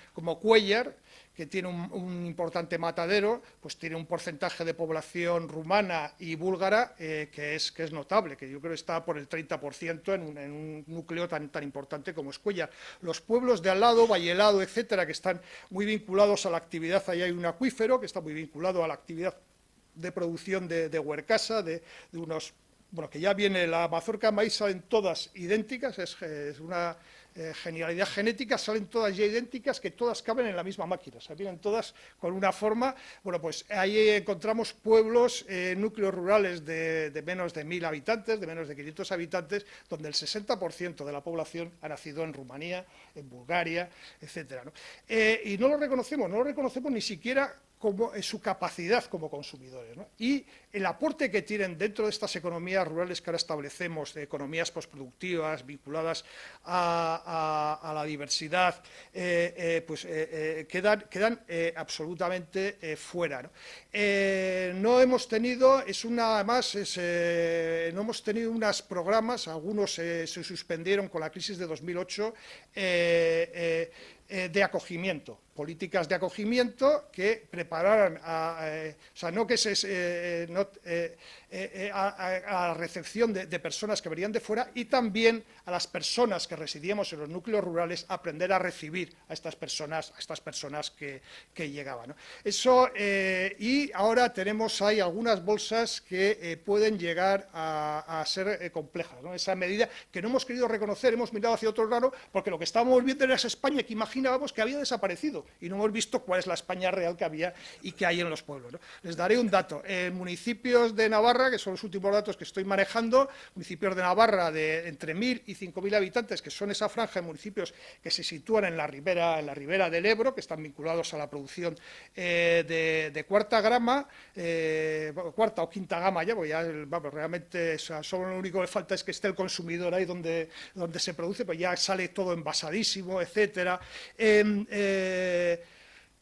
[SPEAKER 3] Cuéllar, que tiene un importante matadero, pues tiene un porcentaje de población rumana y búlgara que es notable, que yo creo que está por el 30% en un núcleo tan importante como es Cuéllar. Los pueblos de al lado, Vallelado, etcétera, que están muy vinculados a la actividad, ahí hay un acuífero que está muy vinculado a la actividad de producción de huercasa, de unos, bueno, que ya viene la mazorca de maíz, salen todas idénticas, es una genialidad genética, salen todas ya idénticas, que todas caben en la misma máquina, o sea, vienen todas con una forma. Bueno, pues ahí encontramos pueblos, núcleos rurales de menos de 1.000 habitantes, de menos de 500 habitantes, donde el 60% de la población ha nacido en Rumanía, en Bulgaria, etcétera, ¿no? Y no lo reconocemos ni siquiera como su capacidad como consumidores, ¿no? Y el aporte que tienen dentro de estas economías rurales que ahora establecemos, de economías postproductivas vinculadas a la diversidad, quedan absolutamente fuera, ¿no? No hemos tenido, no hemos tenido unos programas, algunos se suspendieron con la crisis de 2008, de acogimiento, políticas de acogimiento que prepararan a la recepción de personas que venían de fuera, y también a las personas que residíamos en los núcleos rurales aprender a recibir a estas personas que llegaban, ¿no? Eso, y ahora tenemos ahí algunas bolsas que pueden llegar a ser complejas, ¿no? Esa medida que no hemos querido reconocer, hemos mirado hacia otro lado, porque lo que estábamos viendo era esa España que imaginábamos que había desaparecido. todo, y no hemos visto cuál es la España real que había y que hay en los pueblos, ¿no? Les daré un dato. En municipios de Navarra, que son los últimos datos que estoy manejando, municipios de Navarra de entre 1.000 y 5.000 habitantes, que son esa franja de municipios que se sitúan en la ribera del Ebro, que están vinculados a la producción de cuarta gama, cuarta o quinta gama ya, porque ya, vamos, realmente, o sea, solo lo único que falta es que esté el consumidor ahí donde se produce, pues ya sale todo envasadísimo, etcétera.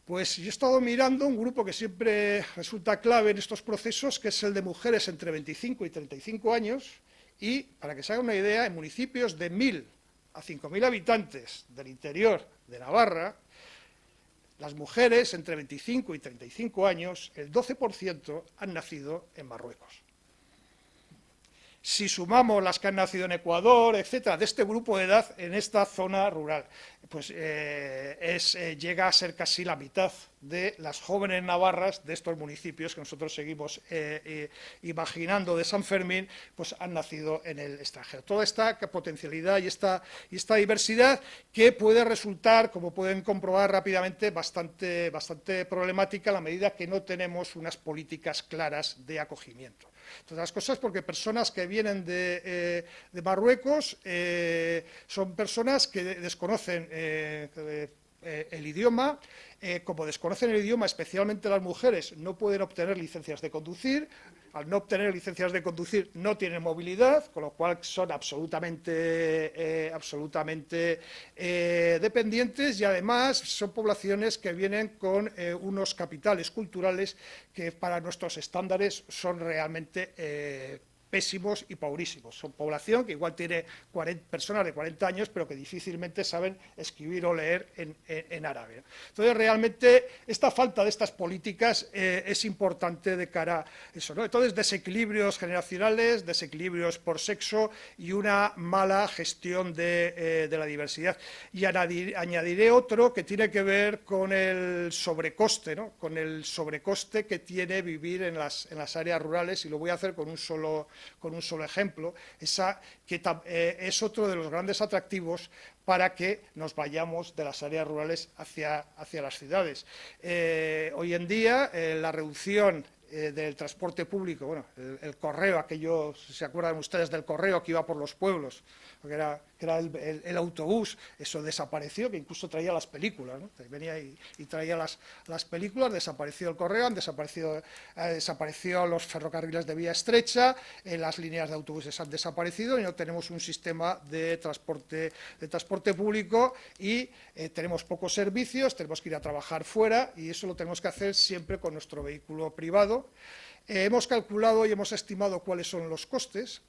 [SPEAKER 3] Pues yo he estado mirando un grupo que siempre resulta clave en estos procesos, que es el de mujeres entre 25 y 35 años, y, para que se haga una idea, en municipios de 1.000 a 5.000 habitantes del interior de Navarra, las mujeres entre 25 y 35 años, el 12% han nacido en Marruecos. Si sumamos las que han nacido en Ecuador, etcétera, de este grupo de edad en esta zona rural, pues llega a ser casi la mitad de las jóvenes navarras de estos municipios que nosotros seguimos imaginando de San Fermín, pues han nacido en el extranjero. Toda esta potencialidad y esta diversidad que puede resultar, como pueden comprobar rápidamente, bastante problemática a la medida que no tenemos unas políticas claras de acogimiento. Entre otras cosas porque personas que vienen de Marruecos son personas que desconocen el idioma, como desconocen el idioma, especialmente las mujeres, no pueden obtener licencias de conducir. Al no obtener licencias de conducir no tienen movilidad, con lo cual son absolutamente dependientes, y además son poblaciones que vienen con unos capitales culturales que para nuestros estándares son realmente pésimos y paurísimos. Son población que igual tiene personas de 40 años, pero que difícilmente saben escribir o leer en árabe. Entonces, realmente, esta falta de estas políticas es importante de cara a eso, ¿no? Entonces, desequilibrios generacionales, desequilibrios por sexo y una mala gestión de la diversidad. Y añadiré otro que tiene que ver con el sobrecoste, ¿no? Con el sobrecoste que tiene vivir en las áreas rurales, y lo voy a hacer con un solo ejemplo, que es otro de los grandes atractivos para que nos vayamos de las áreas rurales hacia las ciudades. Hoy en día, la reducción del transporte público, bueno, el correo, aquello, ¿se acuerdan ustedes del correo que iba por los pueblos? Que era el autobús, eso desapareció, que incluso traía las películas, ¿no? Venía y traía las películas, desapareció el correo, han desaparecido los ferrocarriles de vía estrecha, las líneas de autobuses han desaparecido y no tenemos un sistema de transporte público, y tenemos pocos servicios, tenemos que ir a trabajar fuera, y eso lo tenemos que hacer siempre con nuestro vehículo privado. Hemos calculado y hemos estimado cuáles son los costes,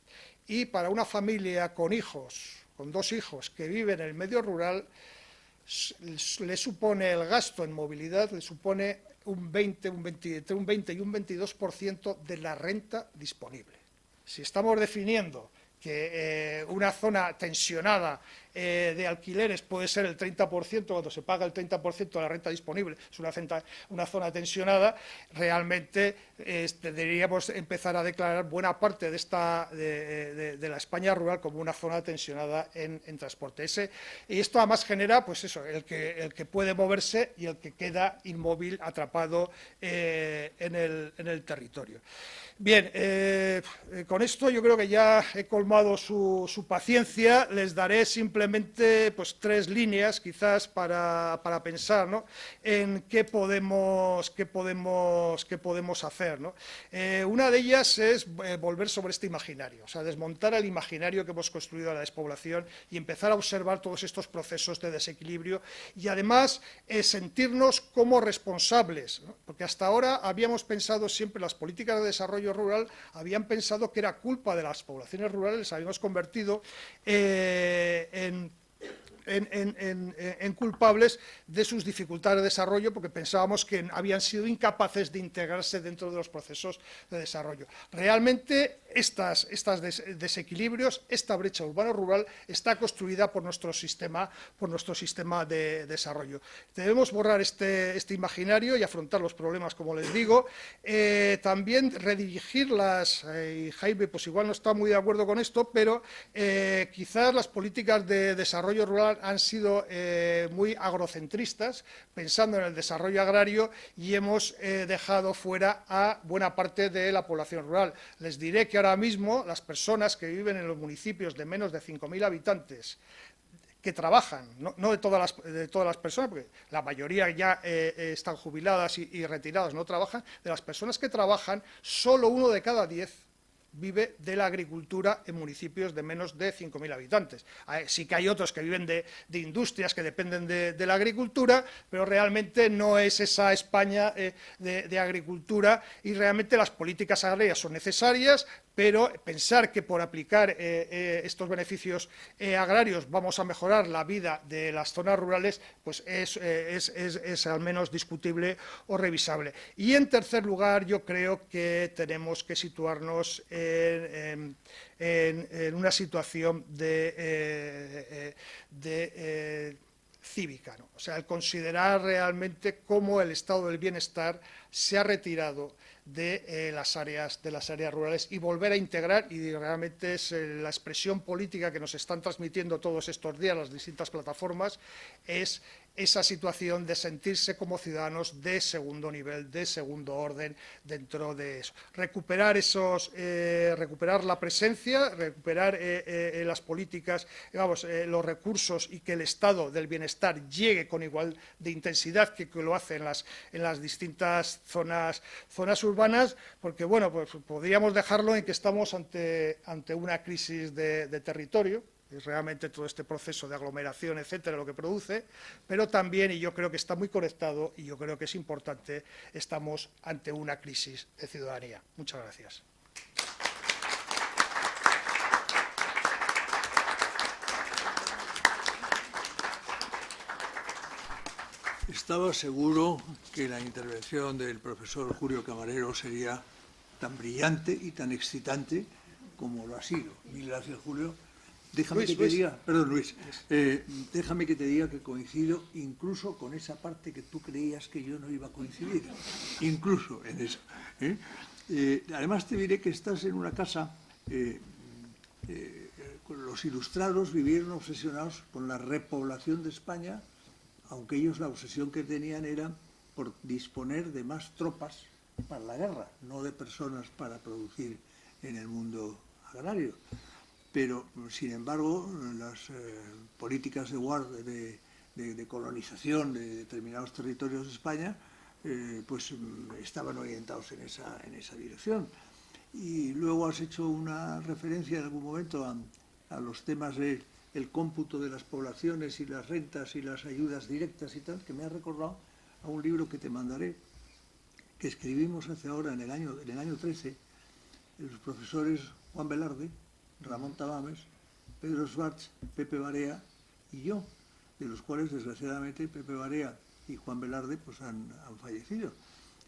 [SPEAKER 3] y para una familia con 2 hijos que viven en el medio rural, le supone el gasto en movilidad, le supone entre un 20 y un 22% de la renta disponible. Si estamos definiendo que una zona tensionada de alquileres puede ser el 30%, cuando se paga el 30% de la renta disponible, es una zona tensionada, realmente deberíamos empezar a declarar buena parte de la España rural como una zona tensionada en transporte. Y esto además genera, pues eso, el que puede moverse y el que queda inmóvil, atrapado en el territorio. Bien, con esto yo creo que ya he colmado su paciencia. Les daré simplemente pues 3 líneas quizás para pensar, ¿no?, en qué podemos hacer, ¿no? Una de ellas es volver sobre este imaginario, o sea, desmontar el imaginario que hemos construido de la despoblación y empezar a observar todos estos procesos de desequilibrio, y además sentirnos como responsables, ¿no? Porque hasta ahora habíamos pensado siempre, las políticas de desarrollo rural habían pensado que era culpa de las poblaciones rurales, les habíamos convertido en culpables de sus dificultades de desarrollo, porque pensábamos que habían sido incapaces de integrarse dentro de los procesos de desarrollo. Realmente estos desequilibrios, esta brecha urbano-rural está construida por nuestro sistema de desarrollo. Debemos borrar este imaginario y afrontar los problemas, como les digo. También redirigirlas, y Jaime pues igual no está muy de acuerdo con esto, pero quizás las políticas de desarrollo rural han sido muy agrocentristas, pensando en el desarrollo agrario, y hemos dejado fuera a buena parte de la población rural. Les diré que ahora mismo las personas que viven en los municipios de menos de 5.000 habitantes, que trabajan, no de todas las personas, porque la mayoría ya están jubiladas y retiradas, no trabajan, de las personas que trabajan, solo 1 de cada 10 vive de la agricultura en municipios de menos de 5.000 habitantes. Sí que hay otros que viven de industrias que dependen de la agricultura, pero realmente no es esa España de agricultura, y realmente las políticas agrarias son necesarias, pero pensar que por aplicar estos beneficios agrarios vamos a mejorar la vida de las zonas rurales, pues es al menos discutible o revisable. Y en tercer lugar, yo creo que tenemos que situarnos en una situación cívica, ¿no? O sea, el considerar realmente cómo el estado del bienestar se ha retirado de las áreas rurales, y volver a integrar, y realmente es la expresión política que nos están transmitiendo todos estos días las distintas plataformas, es esa situación de sentirse como ciudadanos de segundo nivel, de segundo orden dentro de eso. Recuperar la presencia, recuperar las políticas, digamos, los recursos, y que el estado del bienestar llegue con igual de intensidad que lo hace en las distintas zonas urbanas, porque bueno, pues podríamos dejarlo en que estamos ante una crisis de territorio. Es realmente todo este proceso de aglomeración, etcétera, lo que produce, pero también, y yo creo que está muy conectado, y yo creo que es importante, estamos ante una crisis de ciudadanía. Muchas gracias.
[SPEAKER 2] Estaba seguro que la intervención del profesor Julio Camarero sería tan brillante y tan excitante como lo ha sido. Mil gracias, Julio. Déjame que te diga, perdón, Luis, déjame que te diga que coincido incluso con esa parte que tú creías que yo no iba a coincidir, incluso en eso. Además te diré que estás en una casa, los ilustrados vivieron obsesionados con la repoblación de España, aunque ellos la obsesión que tenían era por disponer de más tropas para la guerra, no de personas para producir en el mundo agrario. Pero, sin embargo, las políticas de colonización de determinados territorios de España pues estaban orientados en esa dirección. Y luego has hecho una referencia en algún momento a los temas del cómputo de las poblaciones y las rentas y las ayudas directas y tal, que me ha recordado a un libro que te mandaré, que escribimos hace ahora en el año 13, los profesores Juan Velarde, Ramón Tamames, Pedro Schwartz, Pepe Barea y yo, de los cuales desgraciadamente Pepe Barea y Juan Velarde pues han fallecido,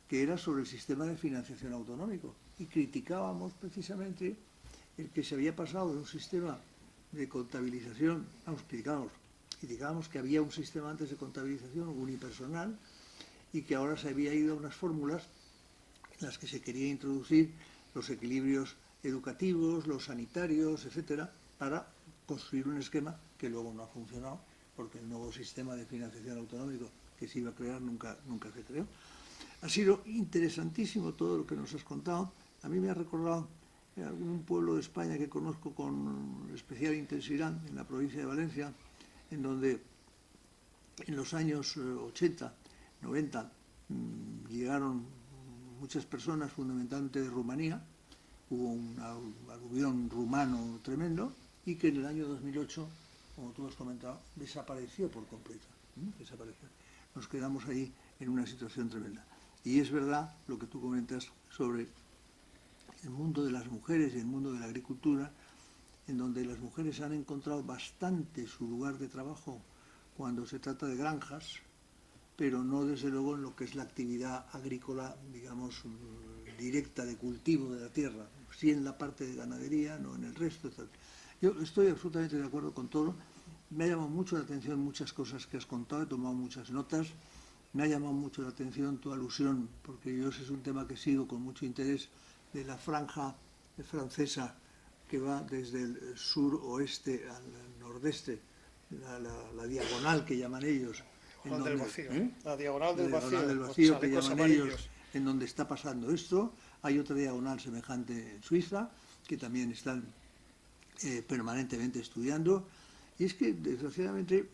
[SPEAKER 2] que era sobre el sistema de financiación autonómico, y criticábamos precisamente el que se había pasado de un sistema de contabilización, criticábamos que había un sistema antes de contabilización unipersonal, y que ahora se había ido a unas fórmulas en las que se quería introducir los equilibrios educativos, los sanitarios, etcétera, para construir un esquema que luego no ha funcionado, porque el nuevo sistema de financiación autonómico que se iba a crear nunca se creó. Ha sido interesantísimo todo lo que nos has contado. A mí me ha recordado un pueblo de España que conozco con especial intensidad, en la provincia de Valencia, en donde en los años 80, 90, llegaron muchas personas, fundamentalmente de Rumanía. Hubo un aluvión rumano tremendo, y que en el año 2008, como tú has comentado, desapareció por completo. Desapareció. Nos quedamos ahí en una situación tremenda. Y es verdad lo que tú comentas sobre el mundo de las mujeres y el mundo de la agricultura, en donde las mujeres han encontrado bastante su lugar de trabajo cuando se trata de granjas, pero no desde luego en lo que es la actividad agrícola, digamos, directa de cultivo de la tierra, sí en la parte de ganadería, no en el resto, etc. Yo estoy absolutamente de acuerdo con todo. Me ha llamado mucho la atención muchas cosas que has contado, he tomado muchas notas. Me ha llamado mucho la atención tu alusión, porque yo ese es un tema que sigo con mucho interés, de la franja francesa que va desde el sur-oeste al nordeste la diagonal que llaman ellos.
[SPEAKER 3] Juan del Vacío.
[SPEAKER 2] ¿eh?
[SPEAKER 3] La diagonal del
[SPEAKER 2] La
[SPEAKER 3] vacío.
[SPEAKER 2] diagonal del
[SPEAKER 3] los
[SPEAKER 2] vacío que
[SPEAKER 3] chalecos
[SPEAKER 2] llaman ellos,
[SPEAKER 3] amarillos.
[SPEAKER 2] en donde está pasando esto. Hay otra diagonal semejante en Suiza, que también están permanentemente estudiando. Y es que, desgraciadamente,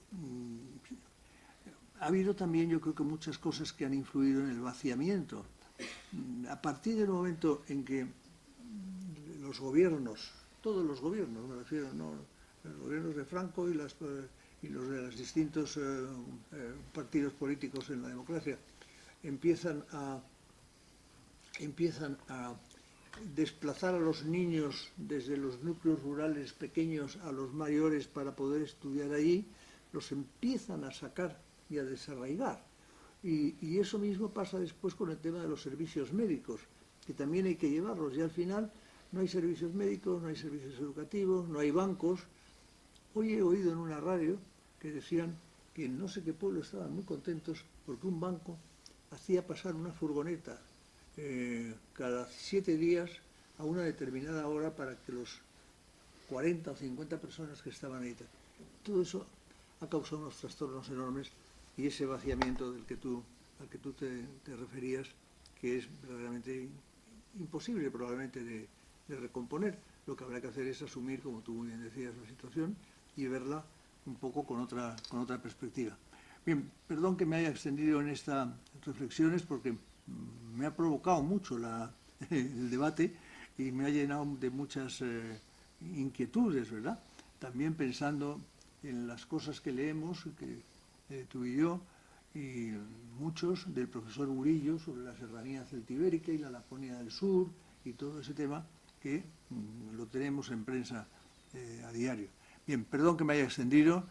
[SPEAKER 2] ha habido también, yo creo que muchas cosas que han influido en el vaciamiento. A partir del momento en que los gobiernos, todos los gobiernos, me refiero, no los gobiernos de Franco y los de los distintos partidos políticos en la democracia, empiezan a desplazar a los niños desde los núcleos rurales pequeños a los mayores para poder estudiar allí, los empiezan a sacar y a desarraigar. Y eso mismo pasa después con el tema de los servicios médicos, que también hay que llevarlos, y al final no hay servicios médicos, no hay servicios educativos, no hay bancos. Hoy he oído en una radio que decían que en no sé qué pueblo estaban muy contentos porque un banco hacía pasar una furgoneta cada 7 días a una determinada hora para que los 40 o 50 personas que estaban ahí. Todo eso ha causado unos trastornos enormes, y ese vaciamiento al que tú te referías, que es verdaderamente imposible probablemente de recomponer. Lo que habrá que hacer es asumir, como tú muy bien decías, la situación y verla un poco con otra perspectiva. Bien, perdón que me haya extendido en estas reflexiones porque me ha provocado mucho el debate y me ha llenado de muchas inquietudes, ¿verdad? También pensando en las cosas que leemos, que tú y yo, y muchos del profesor Murillo sobre la serranía celtibérica y la Laponia del Sur y todo ese tema que lo tenemos en prensa a diario. Bien, perdón que me haya extendido.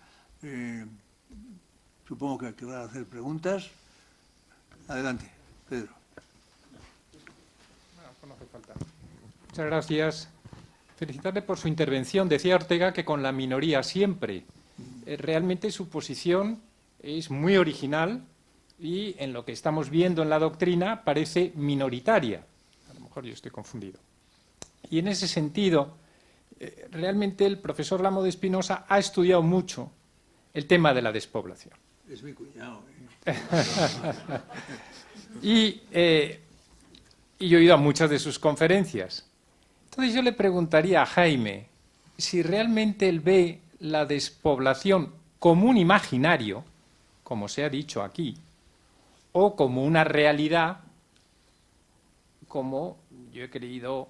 [SPEAKER 2] Supongo que querrá hacer preguntas. Adelante, Pedro.
[SPEAKER 4] No hace falta. Muchas gracias. Felicitarle por su intervención. Decía Ortega que con la minoría siempre. Realmente su posición es muy original y en lo que estamos viendo en la doctrina parece minoritaria. A lo mejor yo estoy confundido. Y en ese sentido, realmente el profesor Lamo de Espinosa ha estudiado mucho el tema de la despoblación.
[SPEAKER 2] Es mi cuñado.
[SPEAKER 4] Y yo he ido a muchas de sus conferencias. Entonces yo le preguntaría a Jaime si realmente él ve la despoblación como un imaginario, como se ha dicho aquí, o como una realidad, como yo he querido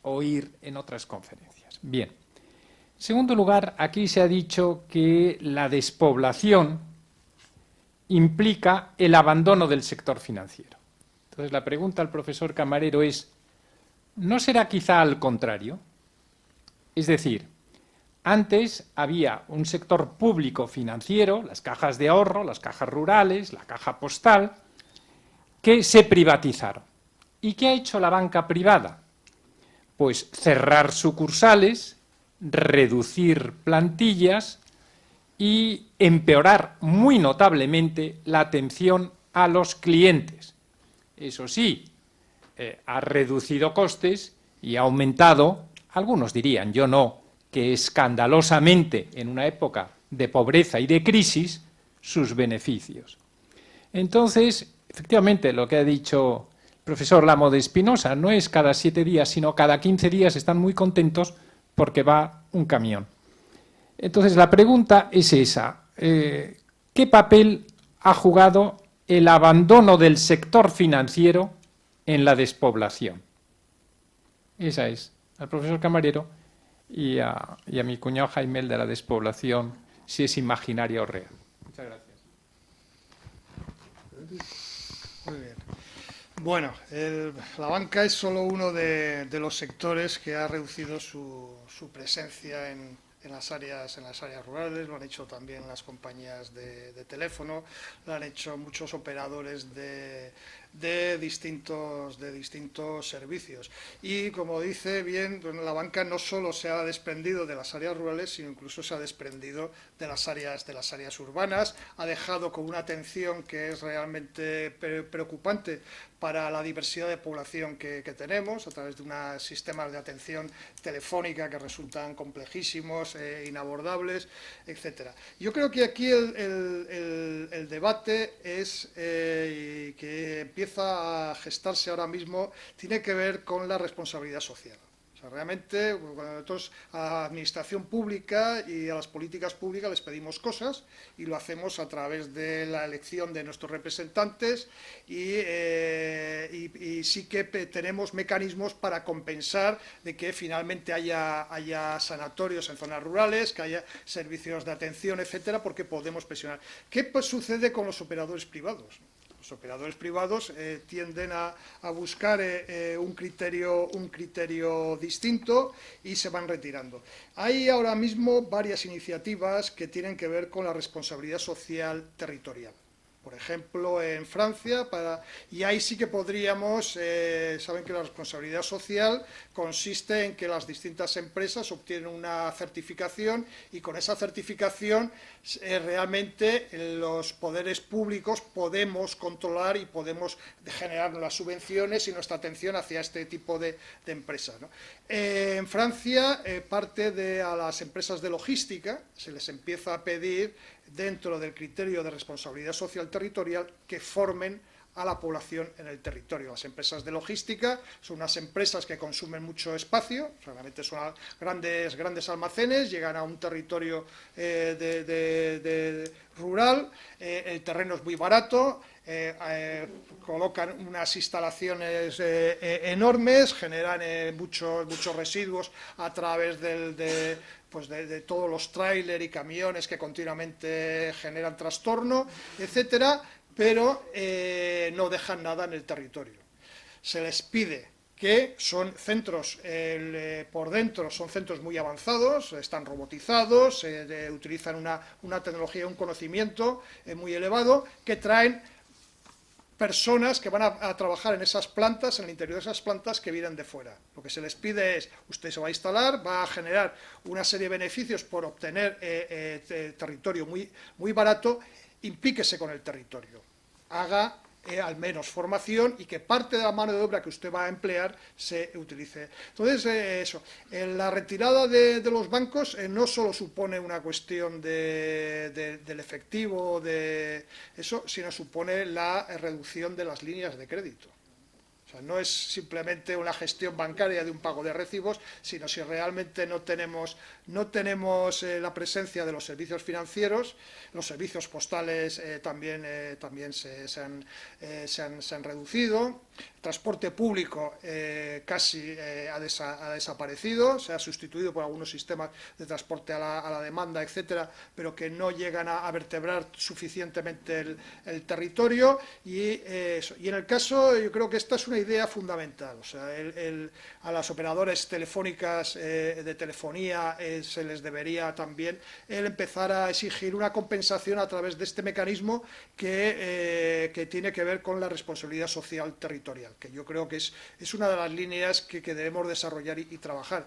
[SPEAKER 4] oír en otras conferencias. Bien. En segundo lugar, aquí se ha dicho que la despoblación implica el abandono del sector financiero. Entonces la pregunta al profesor Camarero es, ¿no será quizá al contrario? Es decir, antes había un sector público financiero, las cajas de ahorro, las cajas rurales, la caja postal, que se privatizaron. ¿Y qué ha hecho la banca privada? Pues cerrar sucursales, reducir plantillas y empeorar muy notablemente la atención a los clientes. Eso sí, ha reducido costes y ha aumentado, algunos dirían, yo no, que escandalosamente en una época de pobreza y de crisis, sus beneficios. Entonces, efectivamente, lo que ha dicho el profesor Lamo de Espinosa, no es cada 7 días, sino cada 15 días están muy contentos porque va un camión. Entonces, la pregunta es esa. ¿Qué papel ha jugado el abandono del sector financiero en la despoblación? Esa es, al profesor Camarero y a mi cuñado Jaime, el de la despoblación, si es imaginaria o real. Muchas gracias.
[SPEAKER 3] Muy bien. Bueno, la banca es solo uno de los sectores que ha reducido su presencia en las áreas rurales. Lo han hecho también las compañías de teléfono, lo han hecho muchos operadores de de distintos servicios. Y como dice bien, la banca no solo se ha desprendido de las áreas rurales, sino incluso se ha desprendido de las áreas urbanas, ha dejado con una atención que es realmente preocupante para la diversidad de población que tenemos, a través de unos sistemas de atención telefónica que resultan complejísimos, inabordables, etcétera. Yo creo que aquí el debate es que empieza a gestarse ahora mismo, tiene que ver con la responsabilidad social. O sea, realmente, cuando nosotros a la administración pública y a las políticas públicas les pedimos cosas y lo hacemos a través de la elección de nuestros representantes y sí que tenemos mecanismos para compensar de que finalmente haya sanatorios en zonas rurales, que haya servicios de atención, etcétera, porque podemos presionar. ¿Qué sucede con los operadores privados? Los operadores privados tienden a buscar un criterio distinto y se van retirando. Hay ahora mismo varias iniciativas que tienen que ver con la responsabilidad social territorial. Por ejemplo, en Francia, y ahí sí que podríamos, saben que la responsabilidad social consiste en que las distintas empresas obtienen una certificación y con esa certificación realmente los poderes públicos podemos controlar y podemos generar las subvenciones y nuestra atención hacia este tipo de empresas, ¿no? En Francia, a las empresas de logística se les empieza a pedir, dentro del criterio de responsabilidad social territorial, que formen a la población en el territorio. Las empresas de logística son unas empresas que consumen mucho espacio, realmente son grandes almacenes, llegan a un territorio rural, el terreno es muy barato, colocan unas instalaciones enormes, generan muchos residuos a través de todos los tráiler y camiones que continuamente generan trastorno, etcétera, pero no dejan nada en el territorio. Se les pide que son centros, por dentro son centros muy avanzados, están robotizados, utilizan una tecnología, un conocimiento muy elevado, que traen personas que van a trabajar en esas plantas, en el interior de esas plantas, que vienen de fuera. Lo que se les pide es, usted se va a instalar, va a generar una serie de beneficios por obtener territorio muy barato, implíquese con el territorio, haga al menos formación y que parte de la mano de obra que usted va a emplear se utilice. Entonces, eso, la retirada de los bancos no solo supone una cuestión del efectivo, de eso, sino supone la reducción de las líneas de crédito. O sea, no es simplemente una gestión bancaria de un pago de recibos, sino si realmente no tenemos la presencia de los servicios financieros, los servicios postales también se han reducido. El transporte público casi ha desaparecido, se ha sustituido por algunos sistemas de transporte a la demanda, etcétera, pero que no llegan a vertebrar suficientemente el territorio. Y en el caso, yo creo que esta es una idea fundamental. O sea, a las operadoras telefónicas de telefonía se les debería también empezar a exigir una compensación a través de este mecanismo que tiene que ver con la responsabilidad social territorial, que yo creo que es una de las líneas que debemos desarrollar y trabajar.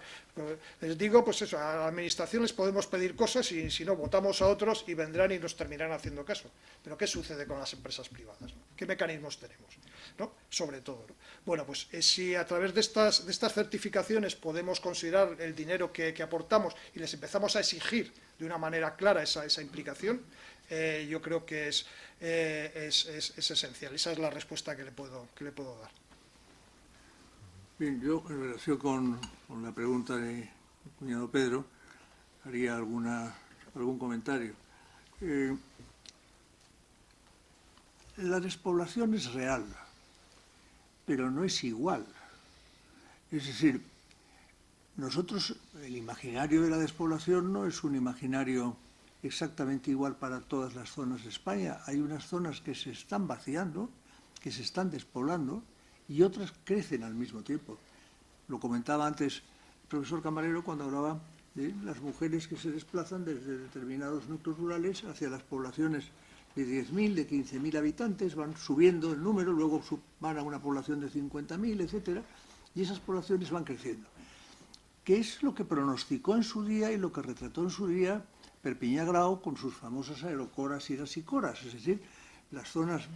[SPEAKER 3] Les digo, pues eso, a la administración les podemos pedir cosas y si no, votamos a otros y vendrán y nos terminarán haciendo caso. Pero ¿qué sucede con las empresas privadas, ¿no? ¿Qué mecanismos tenemos, ¿no? Sobre todo, ¿no? Bueno, pues si a través de estas certificaciones podemos considerar el dinero que aportamos y les empezamos a exigir de una manera clara esa implicación, yo creo que es esencial. Esa es la respuesta que le puedo dar.
[SPEAKER 2] Bien, yo en relación con la pregunta de mi cuñado Pedro, haría algún comentario. La despoblación es real, pero no es igual. Es decir, nosotros, el imaginario de la despoblación no es un imaginario exactamente igual para todas las zonas de España. Hay unas zonas que se están vaciando, que se están despoblando, y otras crecen al mismo tiempo. Lo comentaba antes el profesor Camarero cuando hablaba de las mujeres que se desplazan desde determinados núcleos rurales hacia las poblaciones de 10.000, de 15.000 habitantes, van subiendo el número, luego van a una población de 50.000, etcétera, y esas poblaciones van creciendo. ¿Qué es lo que pronosticó en su día y lo que retrató en su día Perpiñán Grau con sus famosas aerocoras y rasicoras? Es decir, las zonas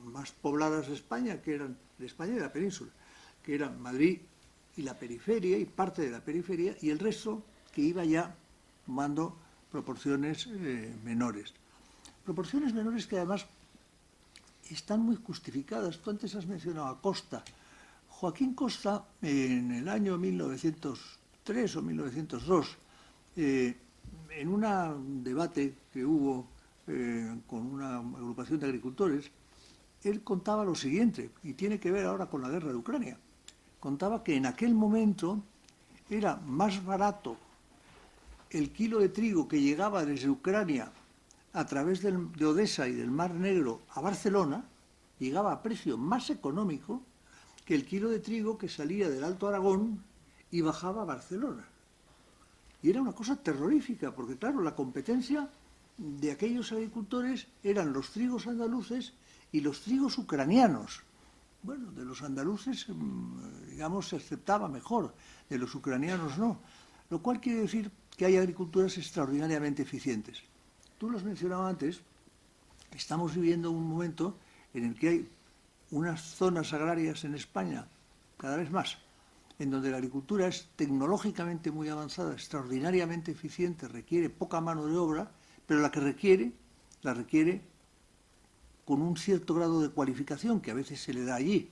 [SPEAKER 2] más pobladas de España, que eran de España y de la península, que eran Madrid y la periferia, y parte de la periferia, y el resto que iba ya tomando proporciones menores. Proporciones menores que además están muy justificadas. Tú antes has mencionado a Costa. Joaquín Costa, en el año 1903 o 1902, en un debate que hubo con una agrupación de agricultores, él contaba lo siguiente, y tiene que ver ahora con la guerra de Ucrania. Contaba que en aquel momento era más barato el kilo de trigo que llegaba desde Ucrania a través de Odesa y del Mar Negro a Barcelona, llegaba a precio más económico que el kilo de trigo que salía del Alto Aragón y bajaba a Barcelona. Y era una cosa terrorífica, porque claro, la competencia de aquellos agricultores eran los trigos andaluces y los trigos ucranianos. Bueno, de los andaluces, digamos, se aceptaba mejor, de los ucranianos no. Lo cual quiere decir que hay agriculturas extraordinariamente eficientes. Tú lo has mencionado antes, estamos viviendo un momento en el que hay unas zonas agrarias en España, cada vez más, en donde la agricultura es tecnológicamente muy avanzada, extraordinariamente eficiente, requiere poca mano de obra, pero la requiere con un cierto grado de cualificación que a veces se le da allí.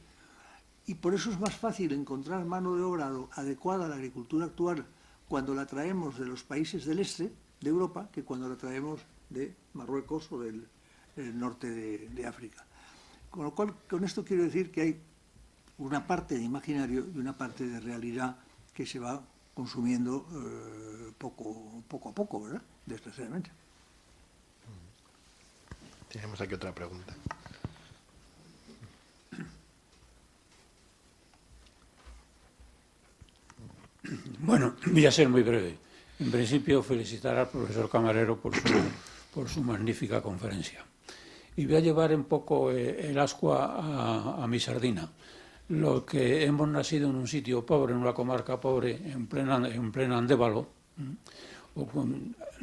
[SPEAKER 2] Y por eso es más fácil encontrar mano de obra adecuada a la agricultura actual cuando la traemos de los países del este de Europa que cuando la traemos de Marruecos o del norte de África. Con lo cual, con esto quiero decir que hay una parte de imaginario y una parte de realidad que se va consumiendo poco a poco, ¿verdad? Desgraciadamente.
[SPEAKER 1] Tenemos aquí otra pregunta.
[SPEAKER 5] Bueno, voy a ser muy breve. En principio, felicitar al profesor Camarero por su magnífica conferencia. Y voy a llevar un poco el ascua a mi sardina. Lo que hemos nacido en un sitio pobre, en una comarca pobre, en plena Andévalo,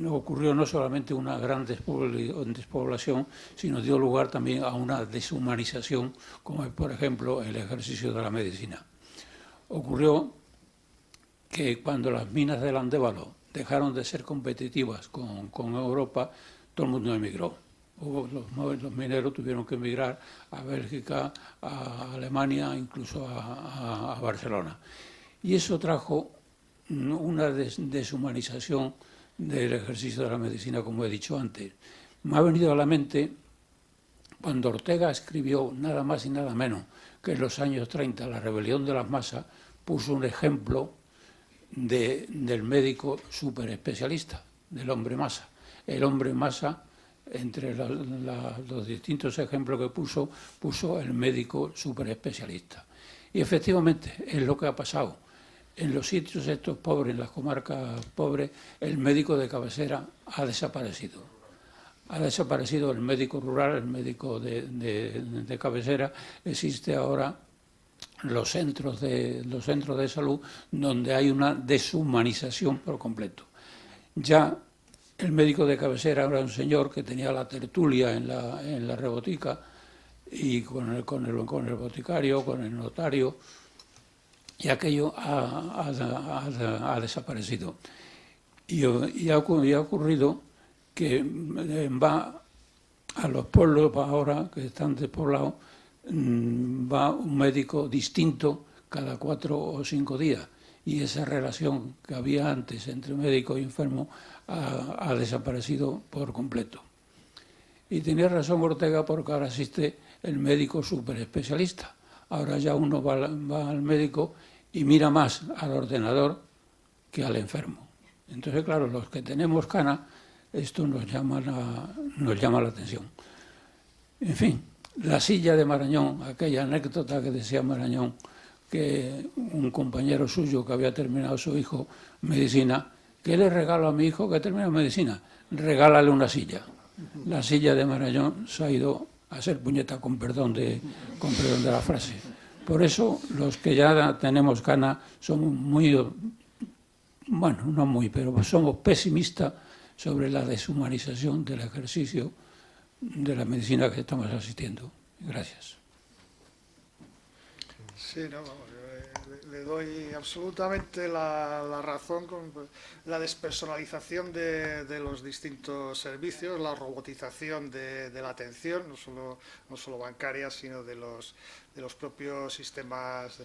[SPEAKER 5] ocurrió no solamente una gran despoblación, sino dio lugar también a una deshumanización, como es, por ejemplo, el ejercicio de la medicina. Ocurrió que cuando las minas del Andévalo dejaron de ser competitivas con Europa, todo el mundo emigró. Los mineros tuvieron que emigrar a Bélgica, a Alemania, incluso a Barcelona. Y eso trajo una deshumanización del ejercicio de la medicina, como he dicho antes. Me ha venido a la mente cuando Ortega escribió nada más y nada menos que en los años 30 La rebelión de las masas, puso un ejemplo del médico superespecialista, del hombre masa. El hombre masa, entre los distintos ejemplos que puso el médico superespecialista. Y efectivamente es lo que ha pasado. En los sitios estos pobres, en las comarcas pobres, el médico de cabecera ha desaparecido. Ha desaparecido el médico rural, el médico de cabecera. Existe ahora los centros de salud donde hay una deshumanización por completo. Ya el médico de cabecera era un señor que tenía la tertulia en la rebotica y con el boticario, con el notario, y aquello ha desaparecido. Y ha ocurrido que va a los pueblos ahora que están despoblados, va un médico distinto cada 4 o 5 días. Y esa relación que había antes entre médico y enfermo ha desaparecido por completo. Y tenía razón Ortega, porque ahora existe el médico superespecialista. Ahora ya uno va al médico y mira más al ordenador que al enfermo. Entonces, claro, los que tenemos cana, esto nos llama la atención. En fin, la silla de Marañón, aquella anécdota que decía Marañón, que un compañero suyo que había terminado su hijo medicina, ¿qué le regalo a mi hijo que termina medicina? Regálale una silla. la silla de Marañón se ha ido a ser puñeta, con perdón de la frase. Por eso, los que ya tenemos gana somos muy, bueno, no muy, pero somos pesimistas sobre la deshumanización del ejercicio de la medicina que estamos asistiendo. Gracias.
[SPEAKER 3] Sí, no, vamos, le doy absolutamente la razón con la despersonalización de los distintos servicios, la robotización de la atención, no solo bancaria, sino de los propios sistemas, de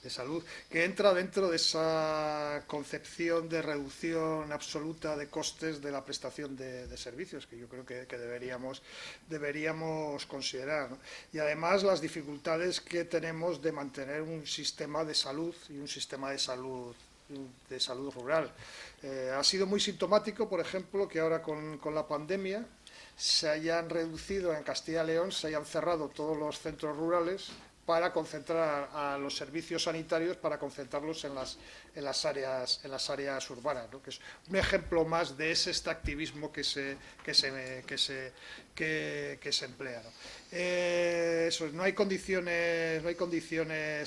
[SPEAKER 3] salud, que entra dentro de esa concepción de reducción absoluta de costes de la prestación de servicios, que yo creo que deberíamos considerar, ¿no? Y además las dificultades que tenemos de mantener un sistema de salud y un sistema de salud rural. Ha sido muy sintomático, por ejemplo, que ahora con la pandemia se hayan reducido en Castilla y León, se hayan cerrado todos los centros rurales para concentrar a los servicios sanitarios, para concentrarlos en las áreas urbanas, ¿no? Que es un ejemplo más de ese extractivismo que se emplea, ¿no? No hay condiciones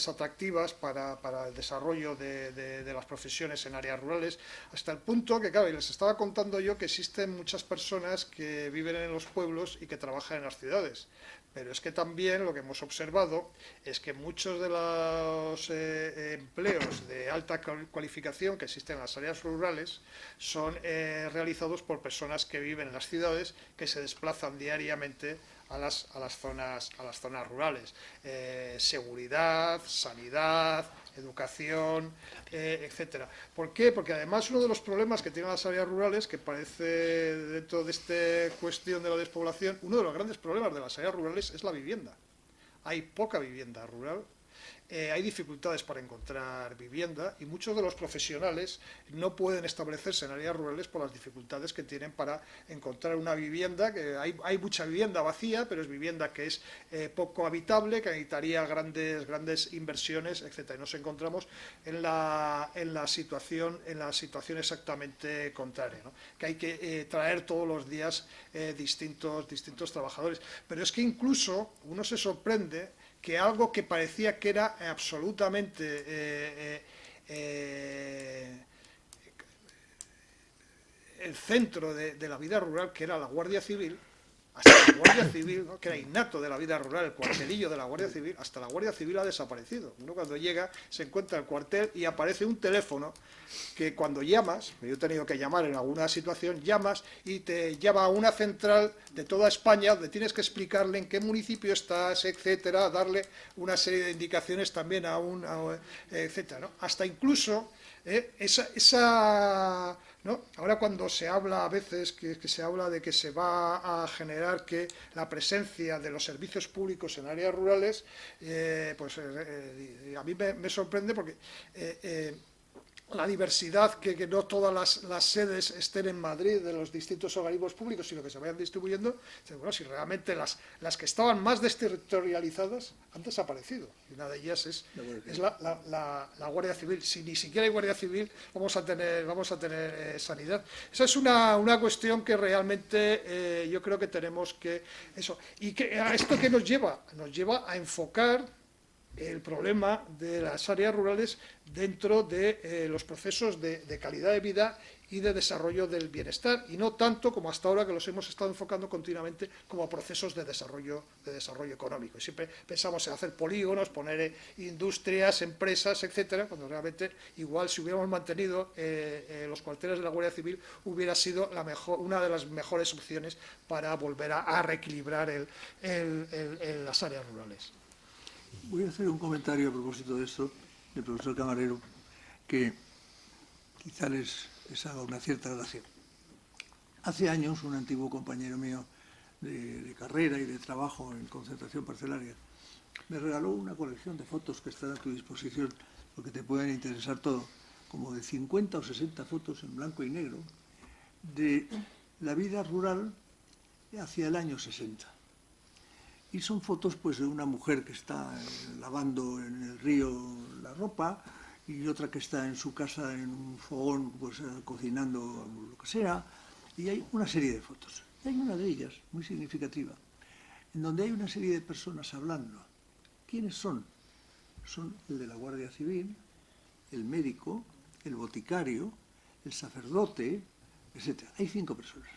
[SPEAKER 3] atractivas para el desarrollo de las profesiones en áreas rurales, hasta el punto que, claro, y les estaba contando yo que existen muchas personas que viven en los pueblos y que trabajan en las ciudades. Pero es que también lo que hemos observado es que muchos de los empleos de alta cualificación que existen en las áreas rurales son realizados por personas que viven en las ciudades, que se desplazan diariamente a las zonas rurales. Seguridad, sanidad, educación, etcétera. ¿Por qué? Porque además uno de los problemas que tienen las áreas rurales, que parece dentro de esta cuestión de la despoblación, uno de los grandes problemas de las áreas rurales es la vivienda. Hay poca vivienda rural. Hay dificultades para encontrar vivienda y muchos de los profesionales no pueden establecerse en áreas rurales por las dificultades que tienen para encontrar una vivienda, que hay mucha vivienda vacía, pero es vivienda que es poco habitable, que necesitaría grandes inversiones, etcétera. Y nos encontramos en la situación exactamente contraria, ¿no? Que hay que traer todos los días distintos trabajadores. Pero es que incluso uno se sorprende que algo que parecía que era absolutamente el centro de la vida rural, que era la Guardia Civil, hasta la Guardia Civil, ¿no?, que era innato de la vida rural, el cuartelillo de la Guardia Civil, hasta la Guardia Civil ha desaparecido. Uno cuando llega se encuentra el cuartel y aparece un teléfono que cuando llamas, yo he tenido que llamar en alguna situación, llamas y te lleva a una central de toda España donde tienes que explicarle en qué municipio estás, etcétera, darle una serie de indicaciones también etcétera, ¿no? Hasta incluso ¿no? Ahora cuando se habla a veces que se habla de que se va a generar que la presencia de los servicios públicos en áreas rurales, a mí me sorprende porque la diversidad, que no todas las sedes estén en Madrid de los distintos organismos públicos, sino que se vayan distribuyendo. Bueno, si realmente las que estaban más desterritorializadas han desaparecido. Y una de ellas es la Guardia Civil. Si ni siquiera hay Guardia Civil, vamos a tener sanidad. Esa es una cuestión que realmente yo creo que tenemos que... ¿Y a esto qué nos lleva? Nos lleva a enfocar el problema de las áreas rurales dentro de los procesos de calidad de vida y de desarrollo del bienestar, y no tanto como hasta ahora, que los hemos estado enfocando continuamente como procesos de desarrollo económico. Y siempre pensamos en hacer polígonos, poner industrias, empresas, etcétera, cuando realmente igual si hubiéramos mantenido los cuarteles de la Guardia Civil hubiera sido una de las mejores opciones para volver a reequilibrar las áreas rurales.
[SPEAKER 2] Voy a hacer un comentario a propósito de esto, del profesor Camarero, que quizá les haga una cierta gracia. Hace años, un antiguo compañero mío de carrera y de trabajo en concentración parcelaria me regaló una colección de fotos que están a tu disposición, porque te pueden interesar todo, como de 50 o 60 fotos en blanco y negro de la vida rural hacia el año 60. Y son fotos pues de una mujer que está lavando en el río la ropa y otra que está en su casa en un fogón pues cocinando lo que sea, y hay una serie de fotos. Y hay una de ellas, muy significativa, en donde hay una serie de personas hablando. ¿Quiénes son? Son el de la Guardia Civil, el médico, el boticario, el sacerdote, etc. Hay 5 personas.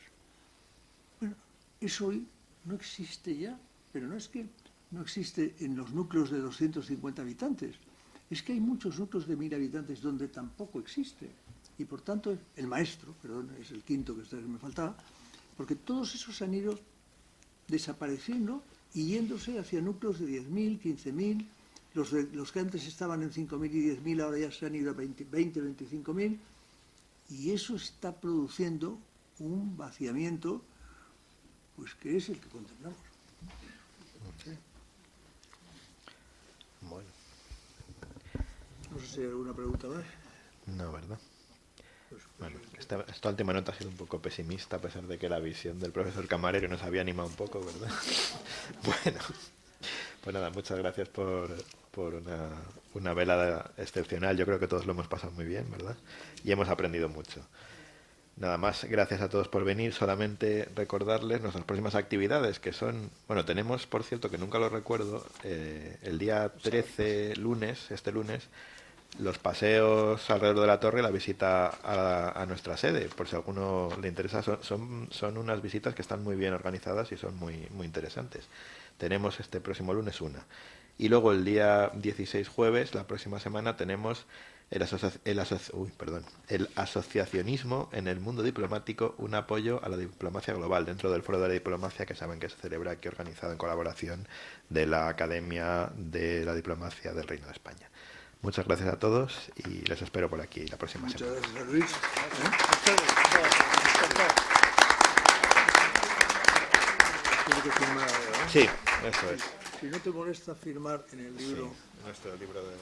[SPEAKER 2] Bueno, eso hoy no existe ya, pero no es que no existe en los núcleos de 250 habitantes, es que hay muchos núcleos de 1000 habitantes donde tampoco existe. Y por tanto, el maestro, perdón, es el quinto que me faltaba, porque todos esos han ido desapareciendo y yéndose hacia núcleos de 10.000, 15.000, los que antes estaban en 5.000 y 10.000 ahora ya se han ido a 20, 25.000, y eso está produciendo un vaciamiento, pues que es el que contemplamos.
[SPEAKER 1] Bueno,
[SPEAKER 2] No sé si hay alguna pregunta más.
[SPEAKER 1] no, ¿verdad? Bueno, esta última nota ha sido un poco pesimista, a pesar de que la visión del profesor Camarero nos había animado un poco, ¿verdad? Bueno, pues nada, muchas gracias por una velada excepcional. Yo creo que todos lo hemos pasado muy bien, ¿verdad? Y hemos aprendido mucho. Nada más, gracias a todos por venir. Solamente recordarles nuestras próximas actividades, que son... Bueno, tenemos, por cierto, que nunca lo recuerdo, el día 13, este lunes, los paseos alrededor de la torre, la visita a nuestra sede. Por si a alguno le interesa, son unas visitas que están muy bien organizadas y son muy, muy interesantes. Tenemos este próximo lunes una. Y luego el día 16 jueves, la próxima semana, tenemos el asociacionismo en el mundo diplomático, un apoyo a la diplomacia global dentro del Foro de la Diplomacia, que saben que se celebra aquí, organizado en colaboración de la Academia de la Diplomacia del Reino de España. Muchas gracias a todos y les espero por aquí la próxima semana.
[SPEAKER 2] Muchas gracias a Luis. Tiene que firmar, ¿verdad?
[SPEAKER 1] Sí, eso es.
[SPEAKER 2] Si no te molesta firmar en el libro.
[SPEAKER 1] Sí, nuestro libro de...